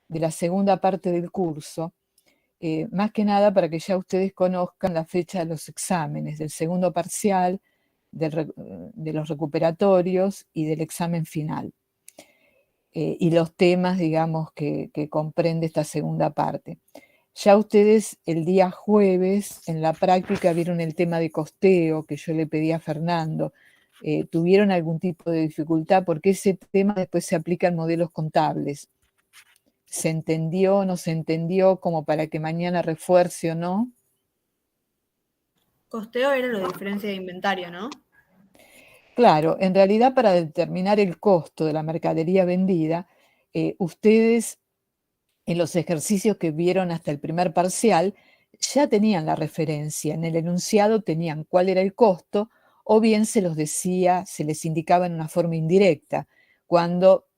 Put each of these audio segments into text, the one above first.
de la segunda parte del curso, más que nada para que ya ustedes conozcan la fecha de los exámenes, del segundo parcial, de los recuperatorios y del examen final. Y los temas, digamos, que comprende esta segunda parte. Ya ustedes el día jueves en la práctica vieron el tema de costeo que yo le pedí a Fernando. ¿Tuvieron algún tipo de dificultad? Porque ese tema después se aplica en modelos contables. ¿Se entendió, no se entendió, como para que mañana refuerce o no? Costeo era lo de diferencia de inventario, ¿no? Claro, en realidad para determinar el costo de la mercadería vendida, ustedes en los ejercicios que vieron hasta el primer parcial ya tenían la referencia, en el enunciado tenían cuál era el costo, o bien se los decía, se les indicaba en una forma indirecta, cuando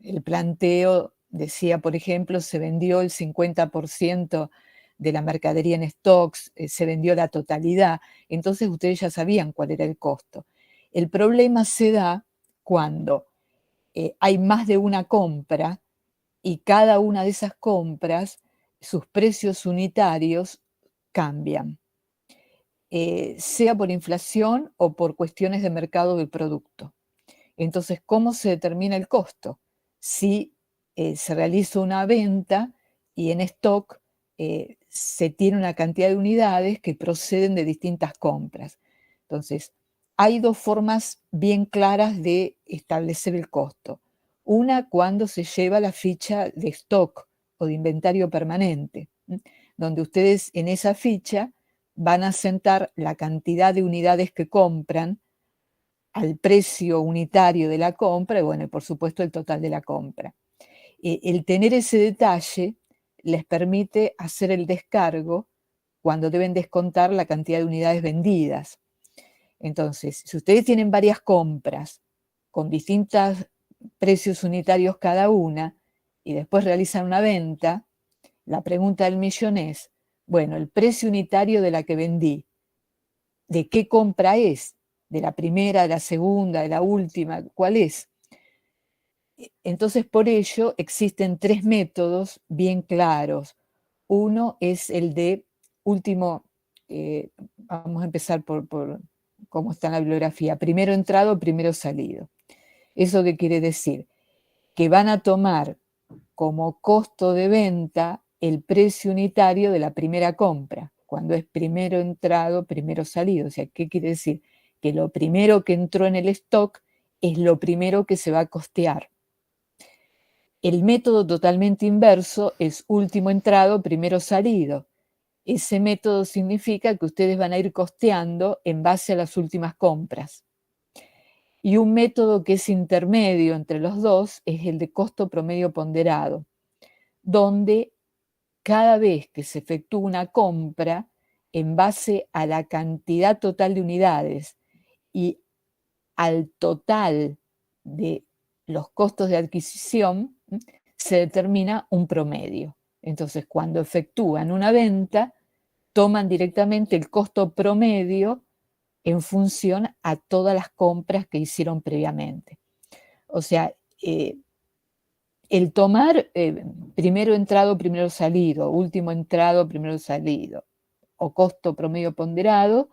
el planteo decía, por ejemplo, se vendió el 50% de la mercadería en stocks, se vendió la totalidad, entonces ustedes ya sabían cuál era el costo. El problema se da cuando hay más de una compra y cada una de esas compras, sus precios unitarios cambian, sea por inflación o por cuestiones de mercado del producto. Entonces, ¿cómo se determina el costo? Si se realiza una venta y en stock se tiene una cantidad de unidades que proceden de distintas compras. Entonces, hay dos formas bien claras de establecer el costo. Una, cuando se lleva la ficha de stock o de inventario permanente, donde ustedes en esa ficha van a sentar la cantidad de unidades que compran al precio unitario de la compra y, bueno, por supuesto, el total de la compra. El tener ese detalle les permite hacer el descargo cuando deben descontar la cantidad de unidades vendidas. Entonces, si ustedes tienen varias compras con distintos precios unitarios cada una y después realizan una venta, la pregunta del millón es, bueno, el precio unitario de la que vendí, ¿de qué compra es? ¿De la primera, de la segunda, de la última? ¿Cuál es? Entonces, por ello, existen tres métodos bien claros. Uno es el de último, vamos a empezar por cómo está en la bibliografía, primero entrado, primero salido. ¿Eso qué quiere decir? Que van a tomar como costo de venta el precio unitario de la primera compra, cuando es primero entrado, primero salido. O sea, ¿qué quiere decir? Que lo primero que entró en el stock es lo primero que se va a costear. El método totalmente inverso es último entrado, primero salido. Ese método significa que ustedes van a ir costeando en base a las últimas compras. Y un método que es intermedio entre los dos es el de costo promedio ponderado, donde cada vez que se efectúa una compra en base a la cantidad total de unidades y al total de los costos de adquisición, se determina un promedio. Entonces, cuando efectúan una venta, toman directamente el costo promedio en función a todas las compras que hicieron previamente. O sea, el tomar primero entrado, primero salido, último entrado, primero salido, o costo promedio ponderado,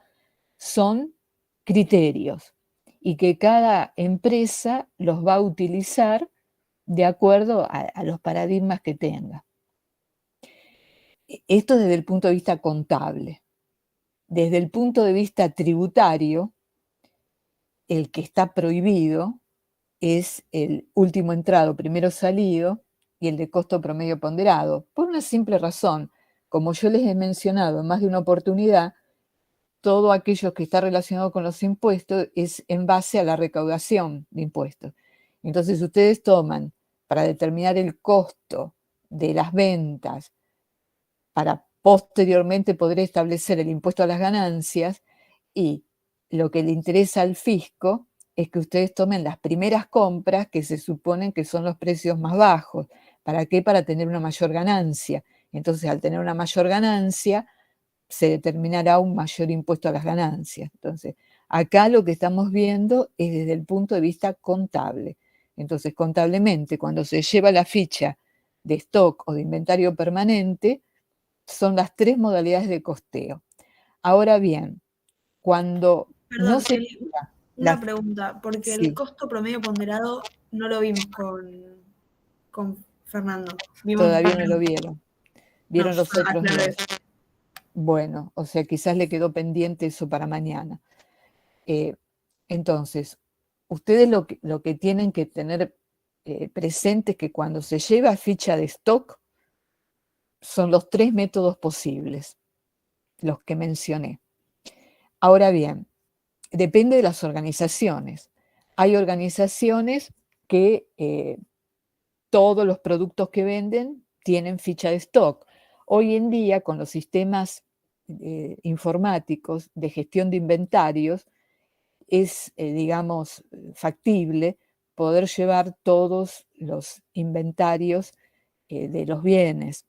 son criterios y que cada empresa los va a utilizar de acuerdo a los paradigmas que tenga. Esto desde el punto de vista contable. Desde el punto de vista tributario, el que está prohibido es el último entrado, primero salido, y el de costo promedio ponderado, por una simple razón. Como yo les he mencionado en más de una oportunidad, todo aquello que está relacionado con los impuestos es en base a la recaudación de impuestos. Entonces ustedes toman para determinar el costo de las ventas, para posteriormente poder establecer el impuesto a las ganancias, y lo que le interesa al fisco es que ustedes tomen las primeras compras que se suponen que son los precios más bajos. ¿Para qué? Para tener una mayor ganancia. Entonces, al tener una mayor ganancia, se determinará un mayor impuesto a las ganancias. Entonces, acá lo que estamos viendo es desde el punto de vista contable. Entonces, contablemente, cuando se lleva la ficha de stock o de inventario permanente son las 3 modalidades de costeo. Ahora bien, cuando no Perdón, se Eli, llega una la pregunta, porque el sí, costo promedio ponderado no lo vimos con Fernando. Vimos todavía no lo primero. vieron. No, Vieron los otros aclaro 2. eso. Bueno, o sea, quizás le quedó pendiente eso para mañana. Entonces, ustedes lo que tienen que tener presente es que cuando se lleva ficha de stock, son los 3 métodos posibles, los que mencioné. Ahora bien, depende de las organizaciones. Hay organizaciones que todos los productos que venden tienen ficha de stock. Hoy en día, con los sistemas informáticos de gestión de inventarios, es, digamos, factible poder llevar todos los inventarios de los bienes.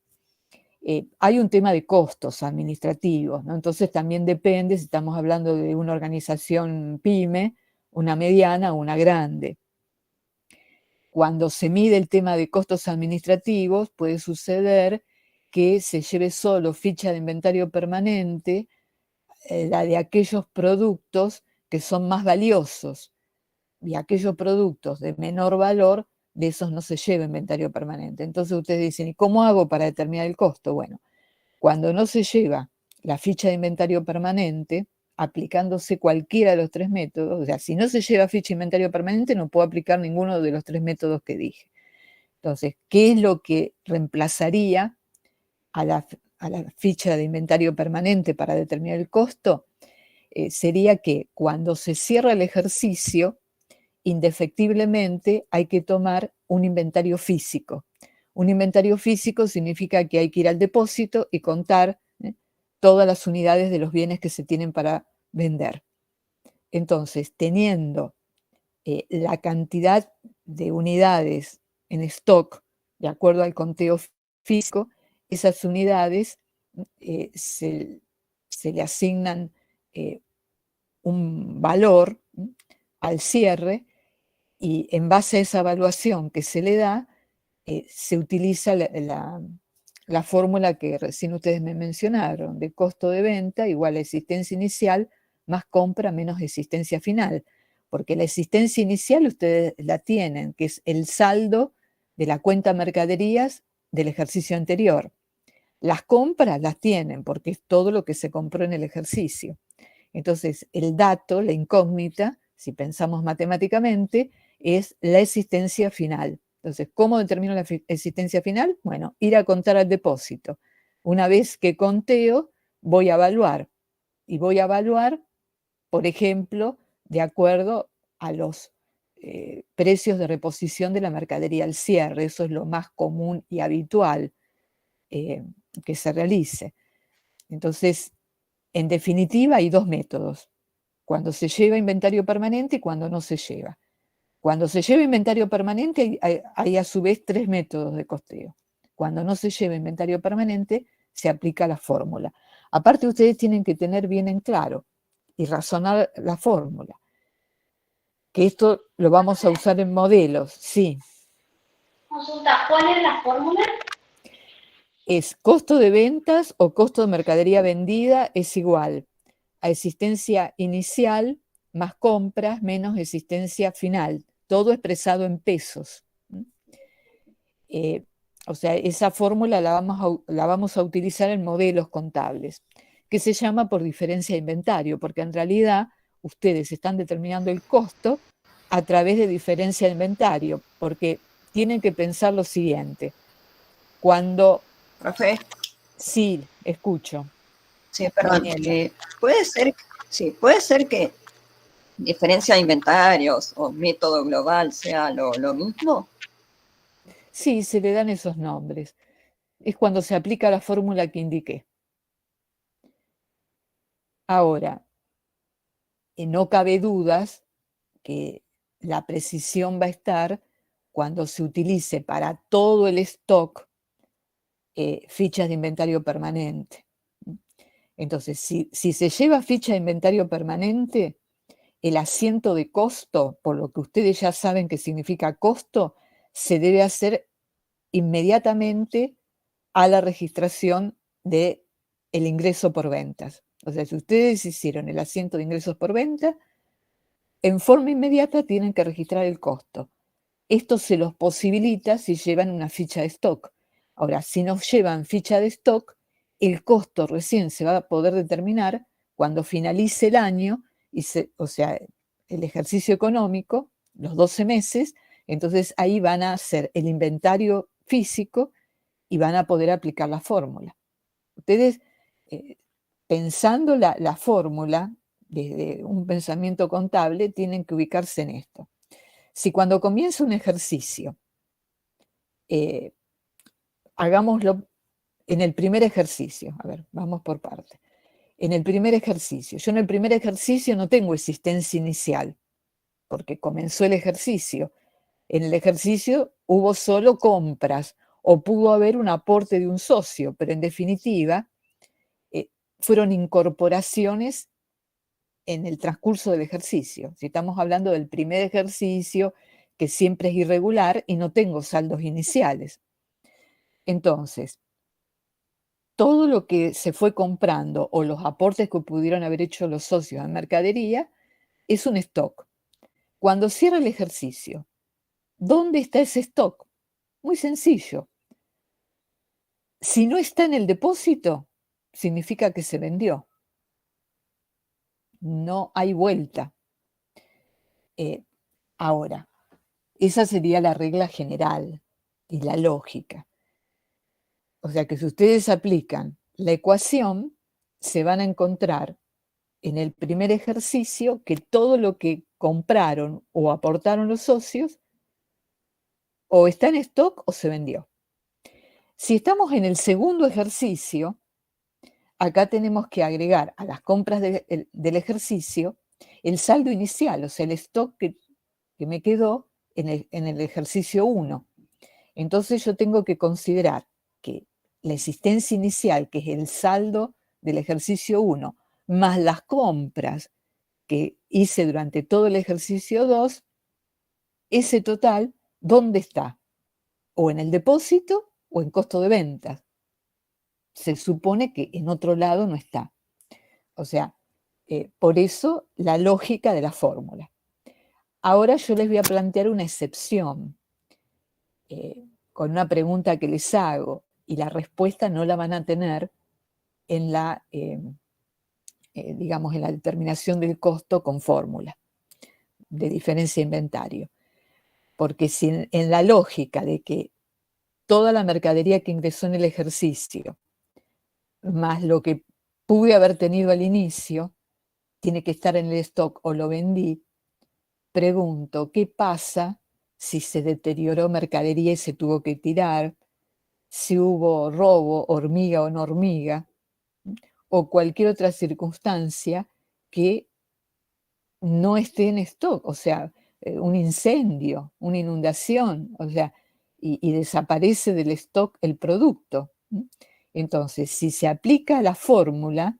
Hay un tema de costos administrativos, ¿no? Entonces también depende si estamos hablando de una organización pyme, una mediana o una grande. Cuando se mide el tema de costos administrativos, puede suceder que se lleve solo ficha de inventario permanente, la de aquellos productos que son más valiosos, y aquellos productos de menor valor, de esos no se lleva inventario permanente. Entonces ustedes dicen, ¿y cómo hago para determinar el costo? Bueno, cuando no se lleva la ficha de inventario permanente, aplicándose cualquiera de los 3 métodos, o sea, si no se lleva ficha de inventario permanente, no puedo aplicar ninguno de los 3 métodos que dije. Entonces, ¿qué es lo que reemplazaría a la ficha de inventario permanente para determinar el costo? Sería que cuando se cierra el ejercicio, indefectiblemente hay que tomar un inventario físico. Un inventario físico significa que hay que ir al depósito y contar todas las unidades de los bienes que se tienen para vender. Entonces, teniendo la cantidad de unidades en stock de acuerdo al conteo físico, esas unidades se le asignan un valor al cierre, y en base a esa evaluación que se le da, se utiliza la fórmula que recién ustedes me mencionaron, de costo de venta igual a existencia inicial más compra menos existencia final, porque la existencia inicial ustedes la tienen, que es el saldo de la cuenta mercaderías del ejercicio anterior. Las compras las tienen porque es todo lo que se compró en el ejercicio. Entonces, el dato, la incógnita, si pensamos matemáticamente, es la existencia final. Entonces, ¿cómo determino la existencia final? Bueno, ir a contar al depósito. Una vez que conteo, voy a evaluar. Y voy a evaluar, por ejemplo, de acuerdo a los precios de reposición de la mercadería al cierre. Eso es lo más común y habitual que se realice. Entonces, en definitiva, hay 2 métodos: cuando se lleva inventario permanente y cuando no se lleva. Cuando se lleva inventario permanente hay a su vez 3 métodos de costeo. Cuando no se lleva inventario permanente, se aplica la fórmula. Aparte, ustedes tienen que tener bien en claro y razonar la fórmula, que esto lo vamos a usar en modelos, sí. Consulta, ¿cuál es la fórmula? Es costo de ventas o costo de mercadería vendida es igual a existencia inicial más compras menos existencia final, todo expresado en pesos. O sea, esa fórmula la vamos a utilizar en modelos contables, que se llama por diferencia de inventario, porque en realidad ustedes están determinando el costo a través de diferencia de inventario, porque tienen que pensar lo siguiente. Cuando... Profe. Sí, escucho. Sí, perdón. Puede ser que diferencia de inventarios o método global sea lo mismo. Sí, se le dan esos nombres. Es cuando se aplica la fórmula que indiqué. Ahora, no cabe dudas que la precisión va a estar cuando se utilice para todo el stock fichas de inventario permanente. Entonces, si se lleva ficha de inventario permanente, el asiento de costo, por lo que ustedes ya saben que significa costo, se debe hacer inmediatamente a la registración del ingreso por ventas. O sea, si ustedes hicieron el asiento de ingresos por venta, en forma inmediata tienen que registrar el costo. Esto se los posibilita si llevan una ficha de stock. Ahora, si no llevan ficha de stock, el costo recién se va a poder determinar cuando finalice el año, o sea, el ejercicio económico, los 12 meses, entonces ahí van a hacer el inventario físico y van a poder aplicar la fórmula. Ustedes, pensando la fórmula desde un pensamiento contable, tienen que ubicarse en esto. Si cuando comienza un ejercicio, hagámoslo en el primer ejercicio, a ver, vamos por parte. En el primer ejercicio, yo en el primer ejercicio no tengo existencia inicial, porque comenzó el ejercicio. En el ejercicio hubo solo compras o pudo haber un aporte de un socio, pero en definitiva fueron incorporaciones en el transcurso del ejercicio. Si estamos hablando del primer ejercicio, que siempre es irregular y no tengo saldos iniciales. Entonces, todo lo que se fue comprando o los aportes que pudieron haber hecho los socios en mercadería es un stock. Cuando cierra el ejercicio, ¿dónde está ese stock? Muy sencillo. Si no está en el depósito, significa que se vendió. No hay vuelta. Ahora, esa sería la regla general y la lógica. O sea que si ustedes aplican la ecuación, se van a encontrar en el primer ejercicio que todo lo que compraron o aportaron los socios o está en stock o se vendió. Si estamos en el segundo ejercicio, acá tenemos que agregar a las compras del ejercicio el saldo inicial, o sea, el stock que me quedó en el ejercicio 1. Entonces yo tengo que considerar que la existencia inicial, que es el saldo del ejercicio 1, más las compras que hice durante todo el ejercicio 2, ese total, ¿dónde está? O en el depósito o en costo de ventas. Se supone que en otro lado no está. O sea, por eso la lógica de la fórmula. Ahora yo les voy a plantear una excepción con una pregunta que les hago y la respuesta no la van a tener en la, digamos, en la determinación del costo con fórmula de diferencia de inventario. Porque si en la lógica de que toda la mercadería que ingresó en el ejercicio, más lo que pude haber tenido al inicio, tiene que estar en el stock o lo vendí, pregunto, ¿qué pasa si se deterioró mercadería y se tuvo que tirar? Si hubo robo, hormiga o no hormiga, o cualquier otra circunstancia que no esté en stock, o sea, un incendio, una inundación, o sea, y desaparece del stock el producto. Entonces, si se aplica la fórmula,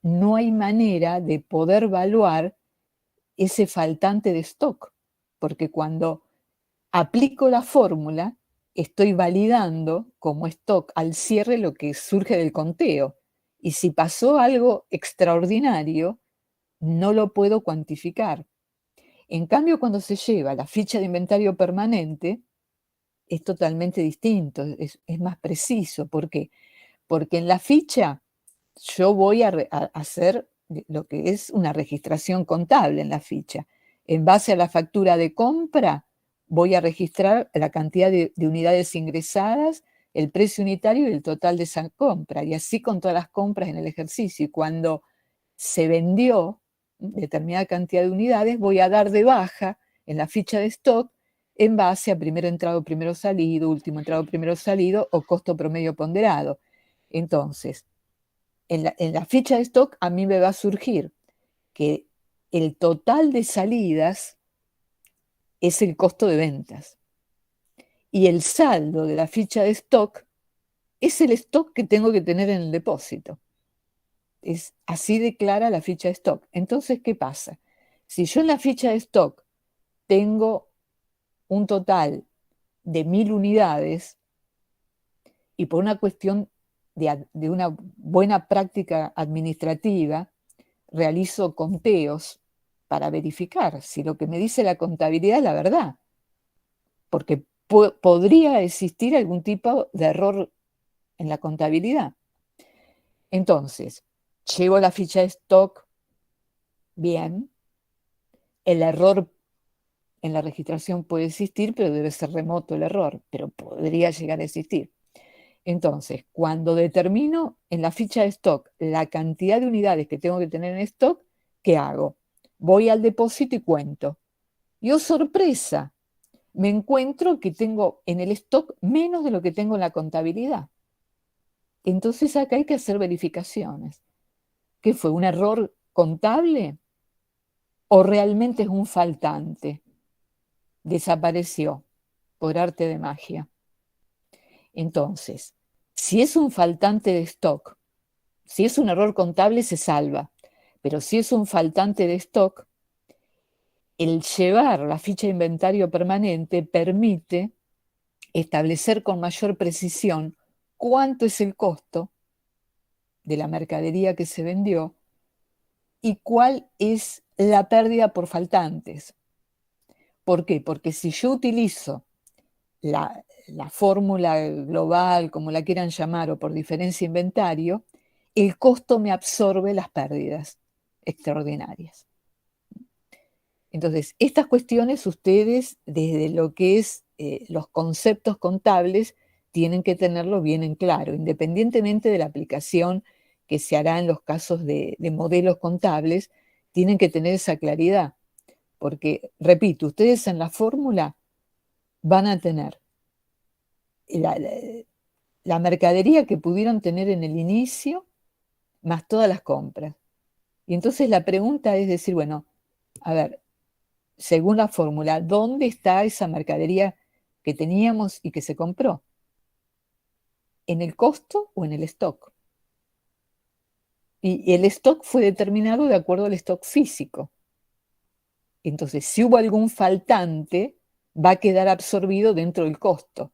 no hay manera de poder evaluar ese faltante de stock, porque cuando aplico la fórmula, estoy validando como stock al cierre lo que surge del conteo. Y si pasó algo extraordinario, no lo puedo cuantificar. En cambio, cuando se lleva la ficha de inventario permanente, es totalmente distinto, es más preciso. ¿Por qué? Porque en la ficha yo voy a hacer lo que es una registración contable en la ficha. En base a la factura de compra, voy a registrar la cantidad de unidades ingresadas, el precio unitario y el total de esa compra, y así con todas las compras en el ejercicio. Y cuando se vendió determinada cantidad de unidades, voy a dar de baja en la ficha de stock en base a primero entrado, primero salido, último entrado, primero salido o costo promedio ponderado. Entonces, en la ficha de stock a mí me va a surgir que el total de salidas es el costo de ventas. Y el saldo de la ficha de stock es el stock que tengo que tener en el depósito. Es así de clara la ficha de stock. Entonces, ¿qué pasa? Si yo en la ficha de stock tengo un total de 1000 unidades, y por una cuestión de una buena práctica administrativa, realizo conteos para verificar si lo que me dice la contabilidad es la verdad, porque podría existir algún tipo de error en la contabilidad. Entonces, llevo la ficha de stock bien, el error en la registración puede existir, pero debe ser remoto el error, pero podría llegar a existir. Entonces, cuando determino en la ficha de stock la cantidad de unidades que tengo que tener en stock, ¿qué hago? Voy al depósito y cuento. Y oh sorpresa, me encuentro que tengo en el stock menos de lo que tengo en la contabilidad. Entonces acá hay que hacer verificaciones. ¿Qué fue? ¿Un error contable? ¿O realmente es un faltante? Desapareció por arte de magia. Entonces, si es un faltante de stock, si es un error contable se salva, pero si es un faltante de stock, el llevar la ficha de inventario permanente permite establecer con mayor precisión cuánto es el costo de la mercadería que se vendió y cuál es la pérdida por faltantes. ¿Por qué? Porque si yo utilizo la fórmula global, como la quieran llamar, o por diferencia inventario, el costo me absorbe las pérdidas extraordinarias. Entonces, estas cuestiones ustedes, desde lo que es los conceptos contables, tienen que tenerlo bien en claro, independientemente de la aplicación que se hará en los casos de modelos contables, tienen que tener esa claridad. Porque, repito, ustedes en la fórmula van a tener la mercadería que pudieron tener en el inicio, más todas las compras. Y entonces la pregunta es decir, bueno, a ver, según la fórmula, ¿dónde está esa mercadería que teníamos y que se compró? ¿En el costo o en el stock? Y el stock fue determinado de acuerdo al stock físico. Entonces, si hubo algún faltante, va a quedar absorbido dentro del costo.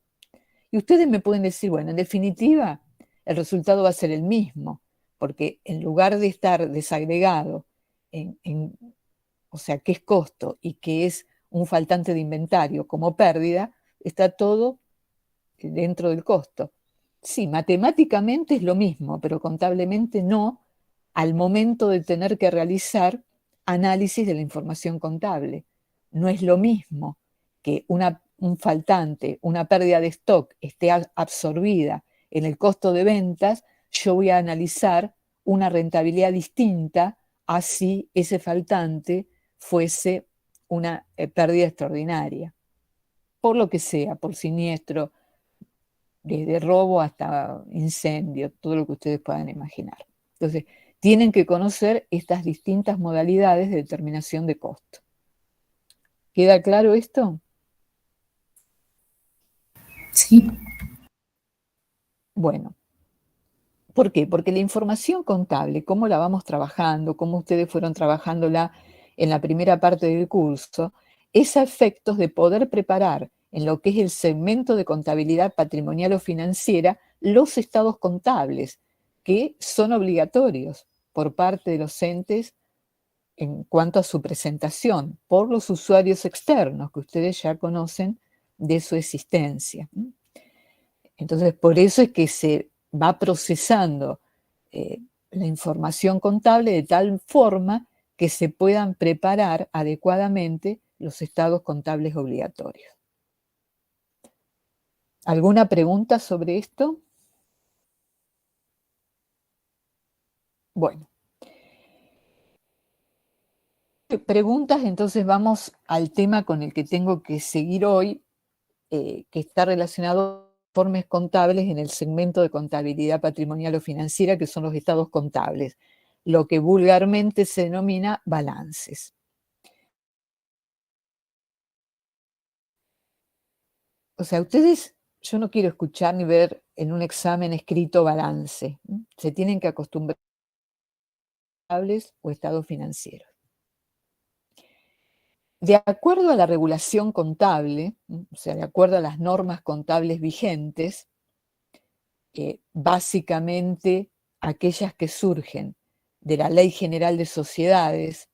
Y ustedes me pueden decir, bueno, en definitiva, el resultado va a ser el mismo, porque en lugar de estar desagregado o sea, qué es costo y qué es un faltante de inventario como pérdida, está todo dentro del costo. Sí, matemáticamente es lo mismo, pero contablemente no, al momento de tener que realizar análisis de la información contable. No es lo mismo que un faltante, una pérdida de stock esté absorbida en el costo de ventas, yo voy a analizar una rentabilidad distinta a si ese faltante fuese una pérdida extraordinaria, por lo que sea, por siniestro, desde robo hasta incendio, todo lo que ustedes puedan imaginar. Entonces, tienen que conocer estas distintas modalidades de determinación de costo. ¿Queda claro esto? Sí. Bueno, ¿por qué? Porque la información contable, cómo la vamos trabajando, cómo ustedes fueron trabajándola en la primera parte del curso, es a efectos de poder preparar en lo que es el segmento de contabilidad patrimonial o financiera los estados contables, que son obligatorios por parte de los entes en cuanto a su presentación por los usuarios externos que ustedes ya conocen de su existencia. Entonces, por eso es que se va procesando la información contable de tal forma que se puedan preparar adecuadamente los estados contables obligatorios. ¿Alguna pregunta sobre esto? Bueno. Preguntas, entonces vamos al tema con el que tengo que seguir hoy, que está relacionado con informes contables en el segmento de contabilidad patrimonial o financiera, que son los estados contables, lo que vulgarmente se denomina balances. O sea, ustedes, yo no quiero escuchar ni ver en un examen escrito balance. Se tienen que acostumbrar a contables o estados financieros. De acuerdo a la regulación contable, o sea, de acuerdo a las normas contables vigentes, básicamente aquellas que surgen de la Ley General de Sociedades,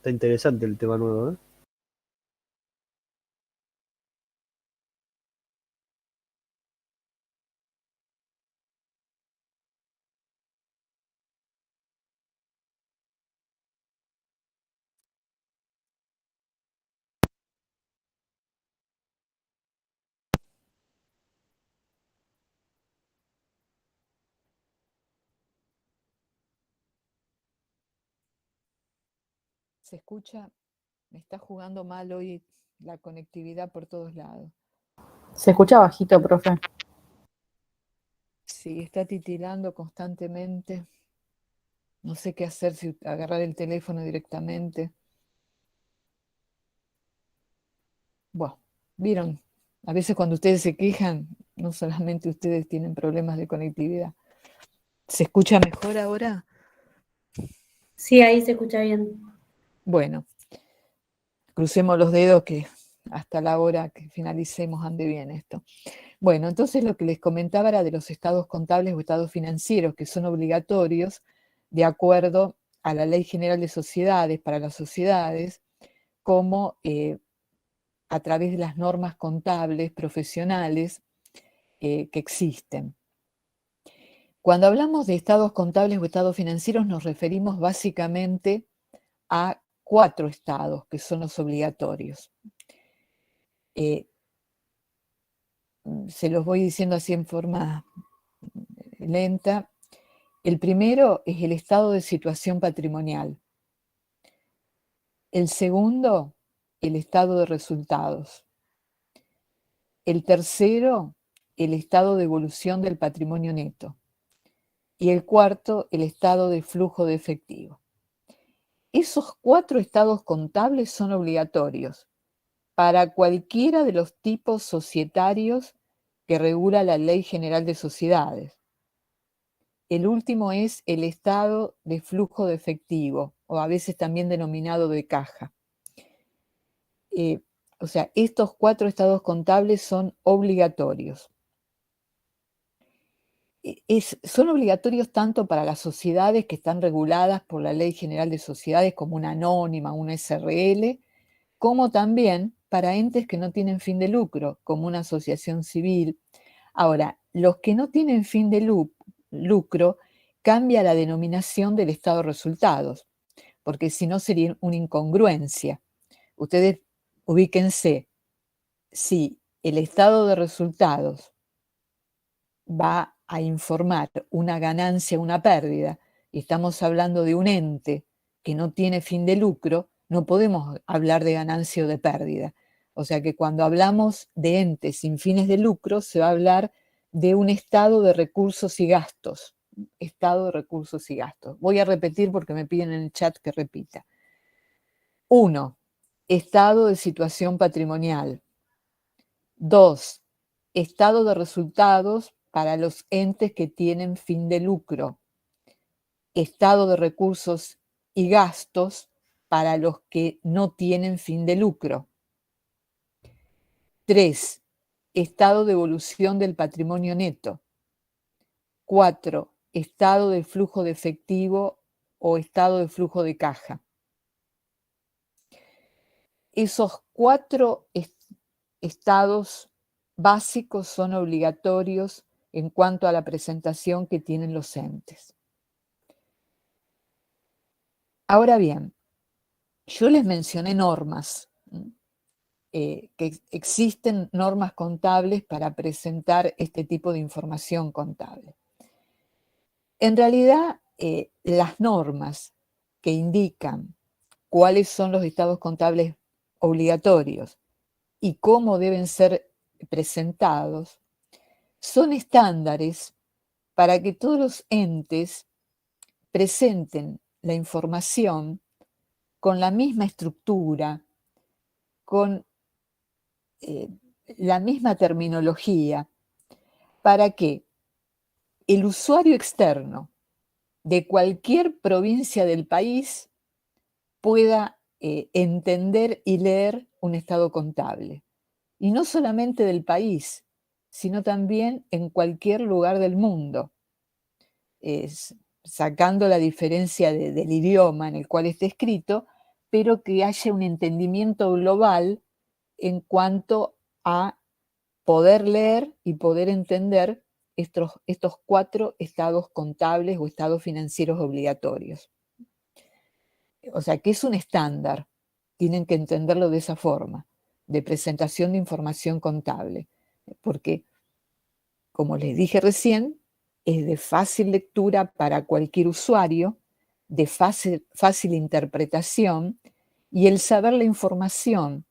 Está interesante el tema nuevo, ¿eh? ¿se escucha? Me está jugando mal hoy la conectividad por todos lados. Se escucha bajito, profe. Sí, está titilando constantemente. No sé qué hacer, si agarrar el teléfono directamente. Bueno, vieron, a veces cuando ustedes se quejan, no solamente ustedes tienen problemas de conectividad. ¿Se escucha mejor ahora? Sí, ahí se escucha bien. Bueno, crucemos los dedos que hasta la hora que finalicemos ande bien esto. Bueno, entonces lo que les comentaba era de los estados contables o estados financieros que son obligatorios de acuerdo a la Ley General de Sociedades para las sociedades, como a través de las normas contables profesionales que existen. Cuando hablamos de estados contables o estados financieros nos referimos básicamente a 4 estados que son los obligatorios. Se los voy diciendo así en forma lenta. El primero es el estado de situación patrimonial. El segundo, el estado de resultados. El tercero, el estado de evolución del patrimonio neto. Y el cuarto, el estado de flujo de efectivo. Esos 4 estados contables son obligatorios para cualquiera de los tipos societarios que regula la Ley General de Sociedades. El último es el estado de flujo de efectivo, o a veces también denominado de caja. O sea, estos 4 estados contables son obligatorios. Son obligatorios tanto para las sociedades que están reguladas por la Ley General de Sociedades como una anónima, una SRL, como también para entes que no tienen fin de lucro, como una asociación civil. Ahora, los que no tienen fin de lucro, cambia la denominación del estado de resultados, porque si no sería una incongruencia. Ustedes ubíquense, si el estado de resultados va a informar una ganancia, una pérdida, y estamos hablando de un ente que no tiene fin de lucro, no podemos hablar de ganancia o de pérdida. O sea que cuando hablamos de entes sin fines de lucro, se va a hablar de un estado de recursos y gastos, estado de recursos y gastos. Voy a repetir porque me piden en el chat que repita. 1. Estado de situación patrimonial. 2. Estado de resultados para los entes que tienen fin de lucro. Estado de recursos y gastos para los que no tienen fin de lucro. 3. Estado de evolución del patrimonio neto. 4. Estado de flujo de efectivo o estado de flujo de caja. Esos 4 estados básicos son obligatorios en cuanto a la presentación que tienen los entes. Ahora bien, yo les mencioné normas, que existen normas contables para presentar este tipo de información contable. En realidad, las normas que indican cuáles son los estados contables obligatorios y cómo deben ser presentados son estándares para que todos los entes presenten la información con la misma estructura, con la misma terminología, para que el usuario externo de cualquier provincia del país pueda entender y leer un estado contable. Y no solamente del país, sino también en cualquier lugar del mundo. Sacando la diferencia del idioma en el cual esté escrito, pero que haya un entendimiento global en cuanto a poder leer y poder entender estos 4 estados contables o estados financieros obligatorios. O sea, que es un estándar, tienen que entenderlo de esa forma, de presentación de información contable, porque, como les dije recién, es de fácil lectura para cualquier usuario, de fácil interpretación, y el saber la información,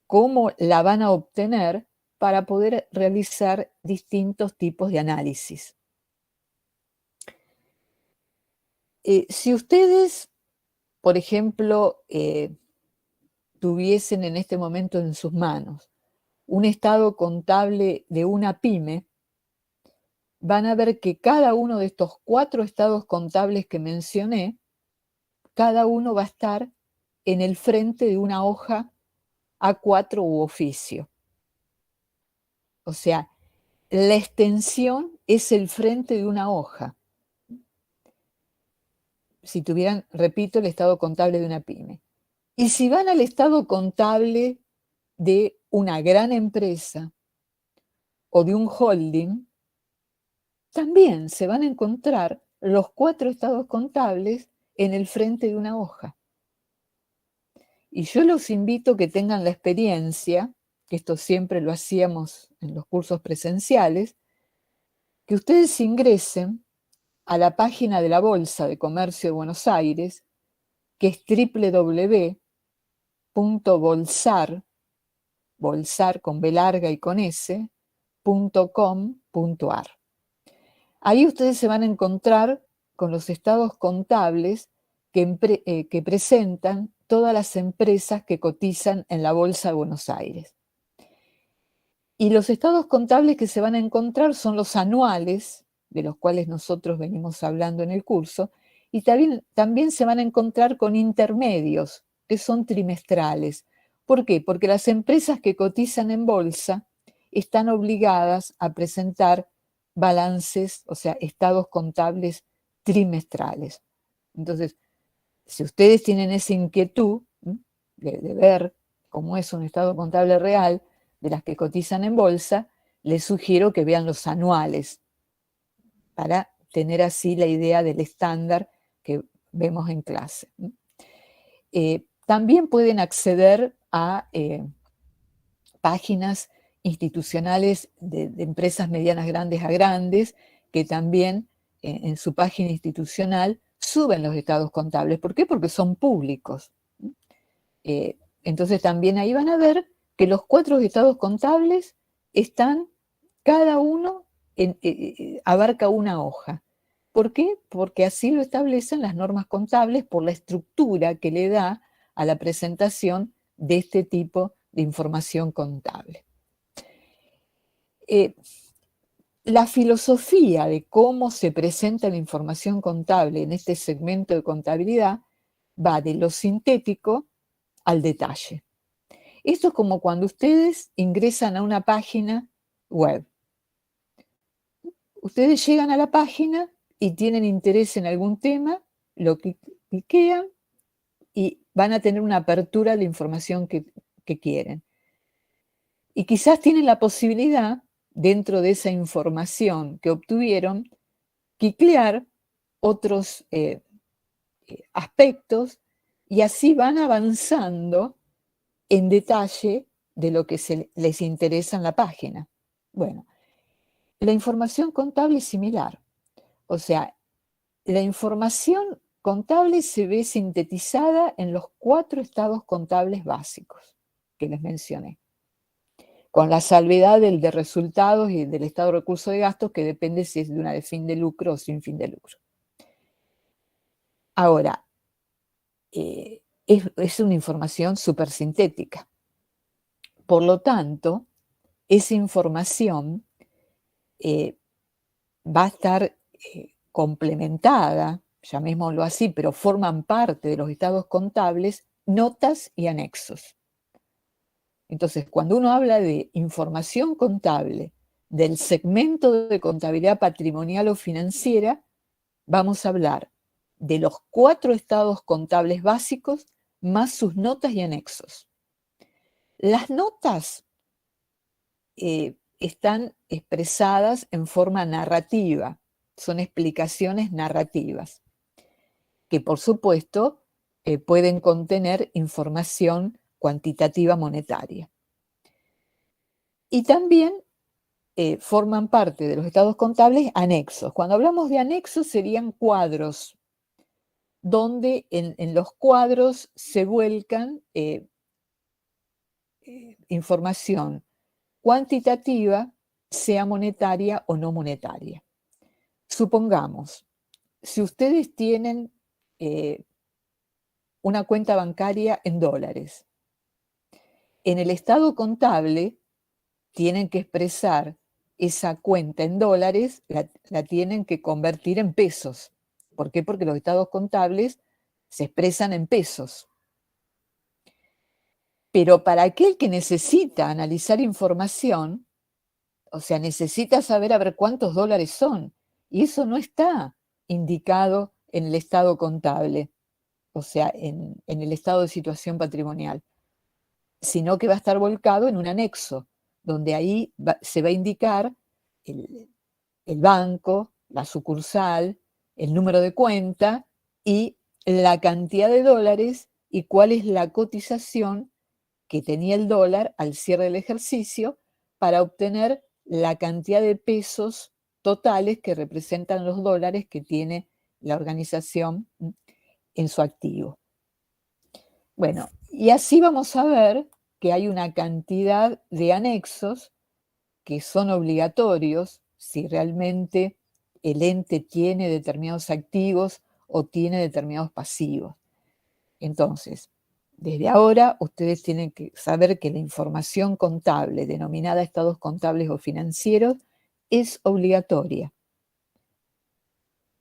cómo la van a obtener para poder realizar distintos tipos de análisis. Si ustedes, por ejemplo, tuviesen en este momento en sus manos un estado contable de una pyme, van a ver que cada uno de estos 4 estados contables que mencioné, cada uno va a estar en el frente de una hoja A4 u oficio. O sea, la extensión es el frente de una hoja. Si tuvieran, repito, el estado contable de una pyme. Y si van al estado contable de una gran empresa o de un holding, también se van a encontrar los 4 estados contables en el frente de una hoja. Y yo los invito a que tengan la experiencia, que esto siempre lo hacíamos en los cursos presenciales, que ustedes ingresen a la página de la Bolsa de Comercio de Buenos Aires, que es www.bolsar, bolsar con B larga y con S, .com.ar. Ahí ustedes se van a encontrar con los estados contables que presentan todas las empresas que cotizan en la Bolsa de Buenos Aires. Y los estados contables que se van a encontrar son los anuales, de los cuales nosotros venimos hablando en el curso, y también se van a encontrar con intermedios, que son trimestrales. ¿Por qué? Porque las empresas que cotizan en bolsa están obligadas a presentar balances, o sea, estados contables trimestrales. Entonces, si ustedes tienen esa inquietud de ver cómo es un estado contable real de las que cotizan en bolsa, les sugiero que vean los anuales para tener así la idea del estándar que vemos en clase. También pueden acceder a páginas institucionales de empresas medianas grandes a grandes, que también en su página institucional suben los estados contables. ¿Por qué? Porque son públicos. Entonces también ahí van a ver que los 4 estados contables están, cada uno abarca una hoja. ¿Por qué? Porque así lo establecen las normas contables por la estructura que le da a la presentación de este tipo de información contable. La filosofía de cómo se presenta la información contable en este segmento de contabilidad va de lo sintético al detalle. Esto es como cuando ustedes ingresan a una página web. Ustedes llegan a la página y tienen interés en algún tema, lo cliquean y van a tener una apertura de la información que quieren. Y quizás tienen la posibilidad, dentro de esa información que obtuvieron, cliquear otros aspectos y así van avanzando en detalle de lo que les interesa en la página. Bueno, la información contable es similar. O sea, la información contable se ve sintetizada en los 4 estados contables básicos que les mencioné, con la salvedad del de resultados y del estado de recursos de gastos, que depende si es de una de fin de lucro o sin fin de lucro. Ahora, es una información súper sintética. Por lo tanto, esa información va a estar complementada, llamémoslo así, pero forman parte de los estados contables, notas y anexos. Entonces, cuando uno habla de información contable del segmento de contabilidad patrimonial o financiera, vamos a hablar de los 4 estados contables básicos más sus notas y anexos. Las notas están expresadas en forma narrativa, son explicaciones narrativas, que por supuesto pueden contener información cuantitativa monetaria. Y también forman parte de los estados contables anexos. Cuando hablamos de anexos serían cuadros, donde en los cuadros se vuelcan información cuantitativa, sea monetaria o no monetaria. Supongamos, si ustedes tienen una cuenta bancaria en dólares, en el estado contable tienen que expresar esa cuenta en dólares, la tienen que convertir en pesos. ¿Por qué? Porque los estados contables se expresan en pesos. Pero para aquel que necesita analizar información, o sea, necesita saber a ver cuántos dólares son, y eso no está indicado en el estado contable, o sea, en el estado de situación patrimonial, sino que va a estar volcado en un anexo, donde ahí se va a indicar el banco, la sucursal, el número de cuenta y la cantidad de dólares y cuál es la cotización que tenía el dólar al cierre del ejercicio para obtener la cantidad de pesos totales que representan los dólares que tiene la organización en su activo. Bueno, y así vamos a ver que hay una cantidad de anexos que son obligatorios si realmente el ente tiene determinados activos o tiene determinados pasivos. Entonces, desde ahora ustedes tienen que saber que la información contable, denominada estados contables o financieros, es obligatoria.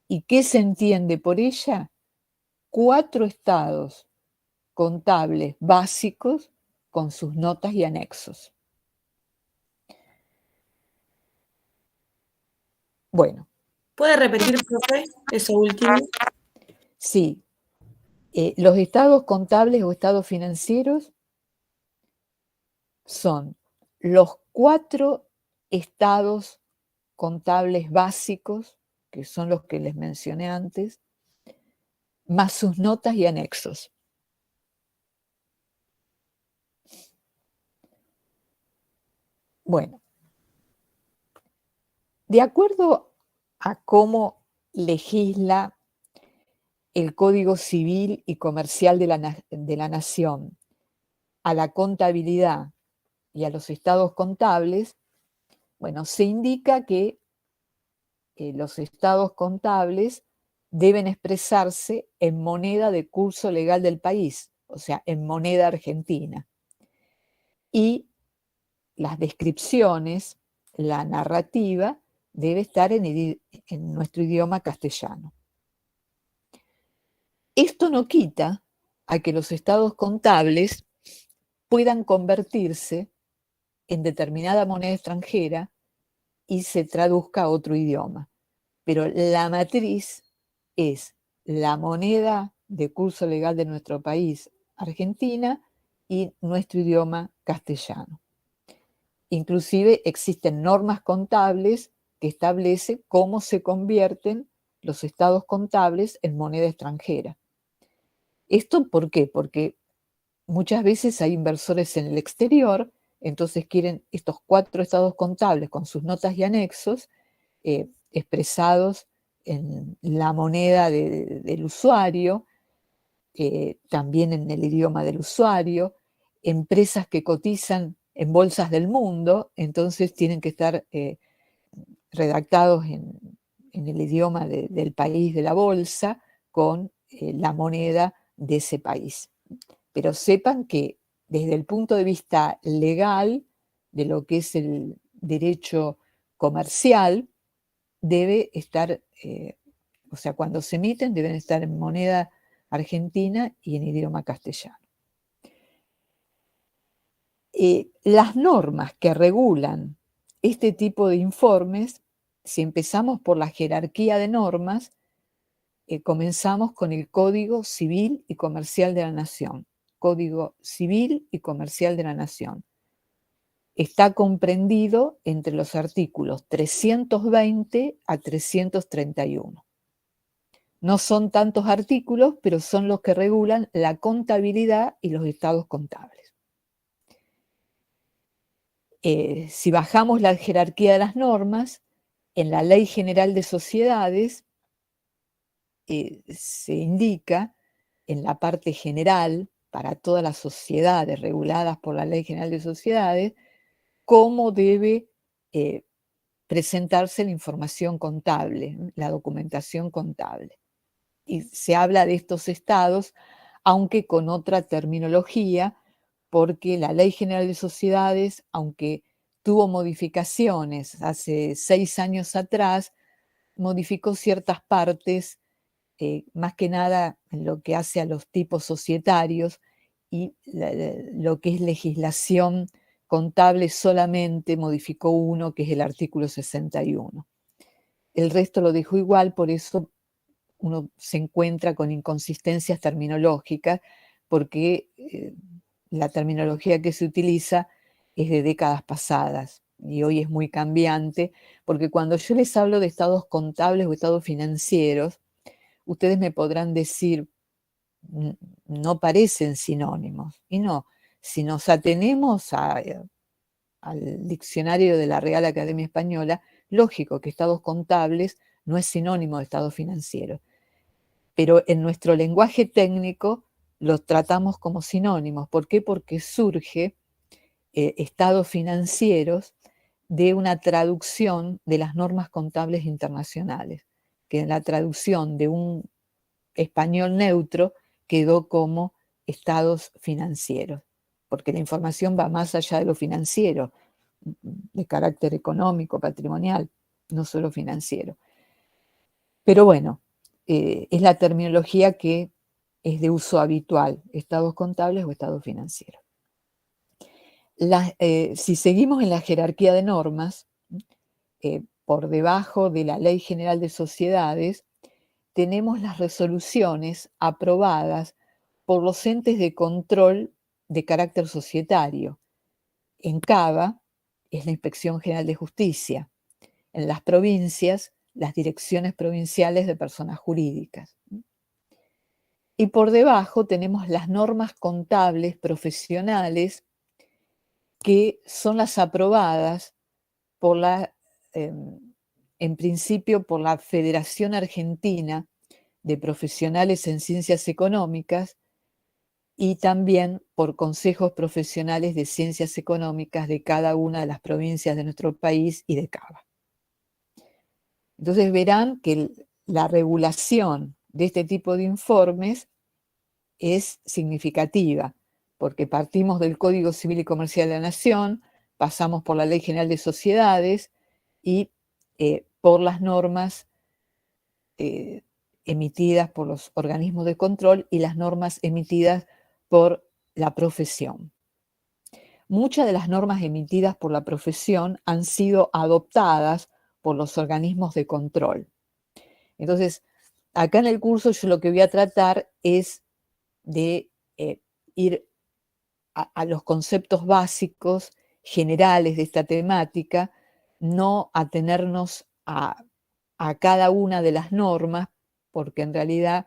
¿Y qué se entiende por ella? 4 estados contables básicos con sus notas y anexos. Bueno. ¿Puede repetir, profe, eso último? Sí. Los estados contables o estados financieros son los 4 estados contables básicos, que son los que les mencioné antes, más sus notas y anexos. Bueno, de acuerdo a cómo legisla el Código Civil y Comercial de la Nación a la contabilidad y a los estados contables, bueno, se indica que los estados contables deben expresarse en moneda de curso legal del país, o sea, en moneda argentina. Y las descripciones, la narrativa, debe estar en nuestro idioma castellano. Esto no quita a que los estados contables puedan convertirse en determinada moneda extranjera y se traduzca a otro idioma. Pero la matriz es la moneda de curso legal de nuestro país, Argentina, y nuestro idioma castellano. Inclusive existen normas contables que establecen cómo se convierten los estados contables en moneda extranjera. ¿Esto por qué? Porque muchas veces hay inversores en el exterior, entonces quieren estos 4 estados contables con sus notas y anexos expresados en la moneda del usuario, también en el idioma del usuario, empresas que cotizan en bolsas del mundo, entonces tienen que estar redactados en el idioma del país de la bolsa con la moneda de ese país. Pero sepan que desde el punto de vista legal de lo que es el derecho comercial, debe estar, o sea, cuando se emiten deben estar en moneda argentina y en idioma castellano. Las normas que regulan este tipo de informes, si empezamos por la jerarquía de normas, comenzamos con el Código Civil y Comercial de la Nación. Código Civil y Comercial de la Nación. Está comprendido entre los artículos 320 a 331. No son tantos artículos, pero son los que regulan la contabilidad y los estados contables. Si bajamos la jerarquía de las normas, en la Ley General de Sociedades se indica en la parte general para todas las sociedades reguladas por la Ley General de Sociedades cómo debe presentarse la información contable, la documentación contable. Y se habla de estos estados, aunque con otra terminología, porque la Ley General de Sociedades, aunque tuvo modificaciones hace 6 años atrás, modificó ciertas partes, más que nada en lo que hace a los tipos societarios, y lo que es legislación contable solamente modificó uno, que es el artículo 61. El resto lo dejó igual, por eso uno se encuentra con inconsistencias terminológicas, porque la terminología que se utiliza es de décadas pasadas y hoy es muy cambiante, porque cuando yo les hablo de estados contables o estados financieros, ustedes me podrán decir, no parecen sinónimos. Y no, si nos atenemos al diccionario de la Real Academia Española, lógico que estados contables no es sinónimo de estados financieros. Pero en nuestro lenguaje técnico los tratamos como sinónimos. ¿Por qué? Porque surge estados financieros de una traducción de las normas contables internacionales, que en la traducción de un español neutro quedó como estados financieros, porque la información va más allá de lo financiero, de carácter económico, patrimonial, no solo financiero. Pero bueno, es la terminología que es de uso habitual, estados contables o estados financieros. Si seguimos en la jerarquía de normas, por debajo de la Ley General de Sociedades, tenemos las resoluciones aprobadas por los entes de control de carácter societario. En CABA es la Inspección General de Justicia. En las provincias, las direcciones provinciales de personas jurídicas. Y por debajo tenemos las normas contables profesionales, que son las aprobadas por en principio por la Federación Argentina de Profesionales en Ciencias Económicas y también por consejos profesionales de ciencias económicas de cada una de las provincias de nuestro país y de CABA. Entonces verán que la regulación de este tipo de informes es significativa, porque partimos del Código Civil y Comercial de la Nación, pasamos por la Ley General de Sociedades y por las normas emitidas por los organismos de control y las normas emitidas por la profesión. Muchas de las normas emitidas por la profesión han sido adoptadas por los organismos de control. Entonces, acá en el curso yo lo que voy a tratar es de ir a los conceptos básicos, generales de esta temática, no atenernos a cada una de las normas, porque en realidad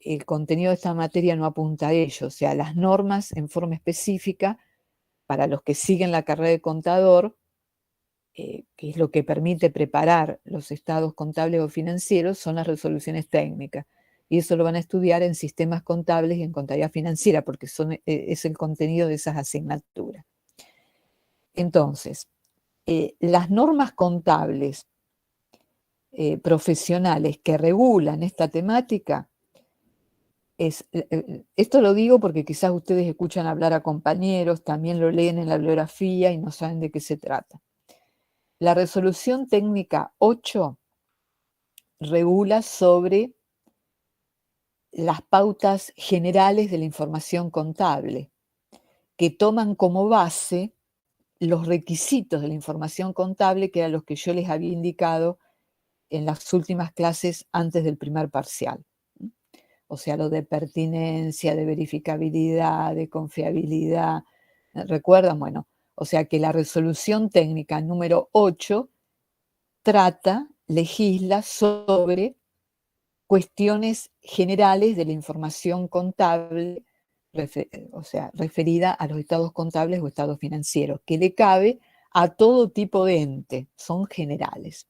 el contenido de esta materia no apunta a ello. O sea, las normas en forma específica, para los que siguen la carrera de contador, que es lo que permite preparar los estados contables o financieros, son las resoluciones técnicas. Y eso lo van a estudiar en sistemas contables y en contabilidad financiera, porque es el contenido de esas asignaturas. Entonces, las normas contables profesionales que regulan esta temática, esto lo digo porque quizás ustedes escuchan hablar a compañeros, también lo leen en la bibliografía y no saben de qué se trata. La resolución técnica 8 regula sobre las pautas generales de la información contable, que toman como base los requisitos de la información contable, que eran los que yo les había indicado en las últimas clases antes del primer parcial. O sea, lo de pertinencia, de verificabilidad, de confiabilidad. ¿Recuerdan? Bueno, o sea que la resolución técnica número 8 legisla sobre cuestiones generales de la información contable, o sea, referida a los estados contables o estados financieros, que le cabe a todo tipo de ente, son generales.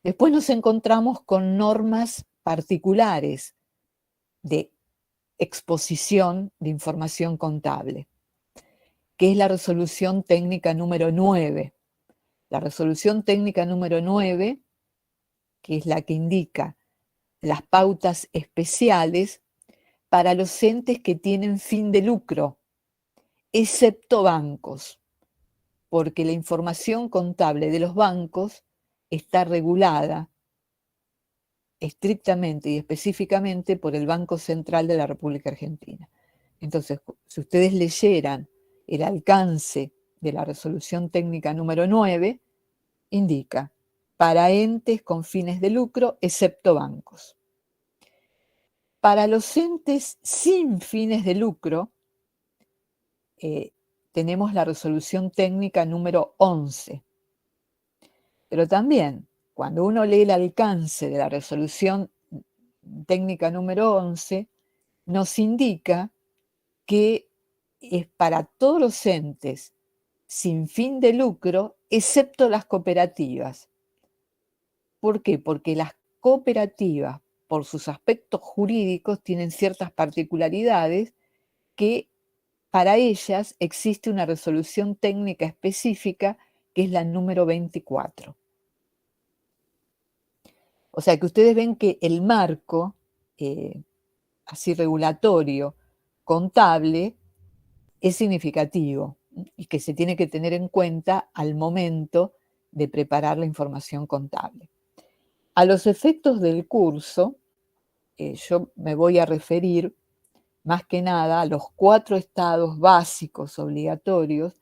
Después nos encontramos con normas particulares de exposición de información contable, que es la resolución técnica número 9. La resolución técnica número 9, que es la que indica las pautas especiales para los entes que tienen fin de lucro, excepto bancos, porque la información contable de los bancos está regulada estrictamente y específicamente por el Banco Central de la República Argentina. Entonces, si ustedes leyeran el alcance de la resolución técnica número 9, indica para entes con fines de lucro, excepto bancos. Para los entes sin fines de lucro, tenemos la resolución técnica número 11. Pero también, cuando uno lee el alcance de la resolución técnica número 11, nos indica que es para todos los entes sin fin de lucro, excepto las cooperativas. ¿Por qué? Porque las cooperativas, por sus aspectos jurídicos, tienen ciertas particularidades que para ellas existe una resolución técnica específica que es la número 24. O sea que ustedes ven que el marco, así regulatorio, contable, es significativo y que se tiene que tener en cuenta al momento de preparar la información contable. A los efectos del curso, yo me voy a referir más que nada a los 4 estados básicos obligatorios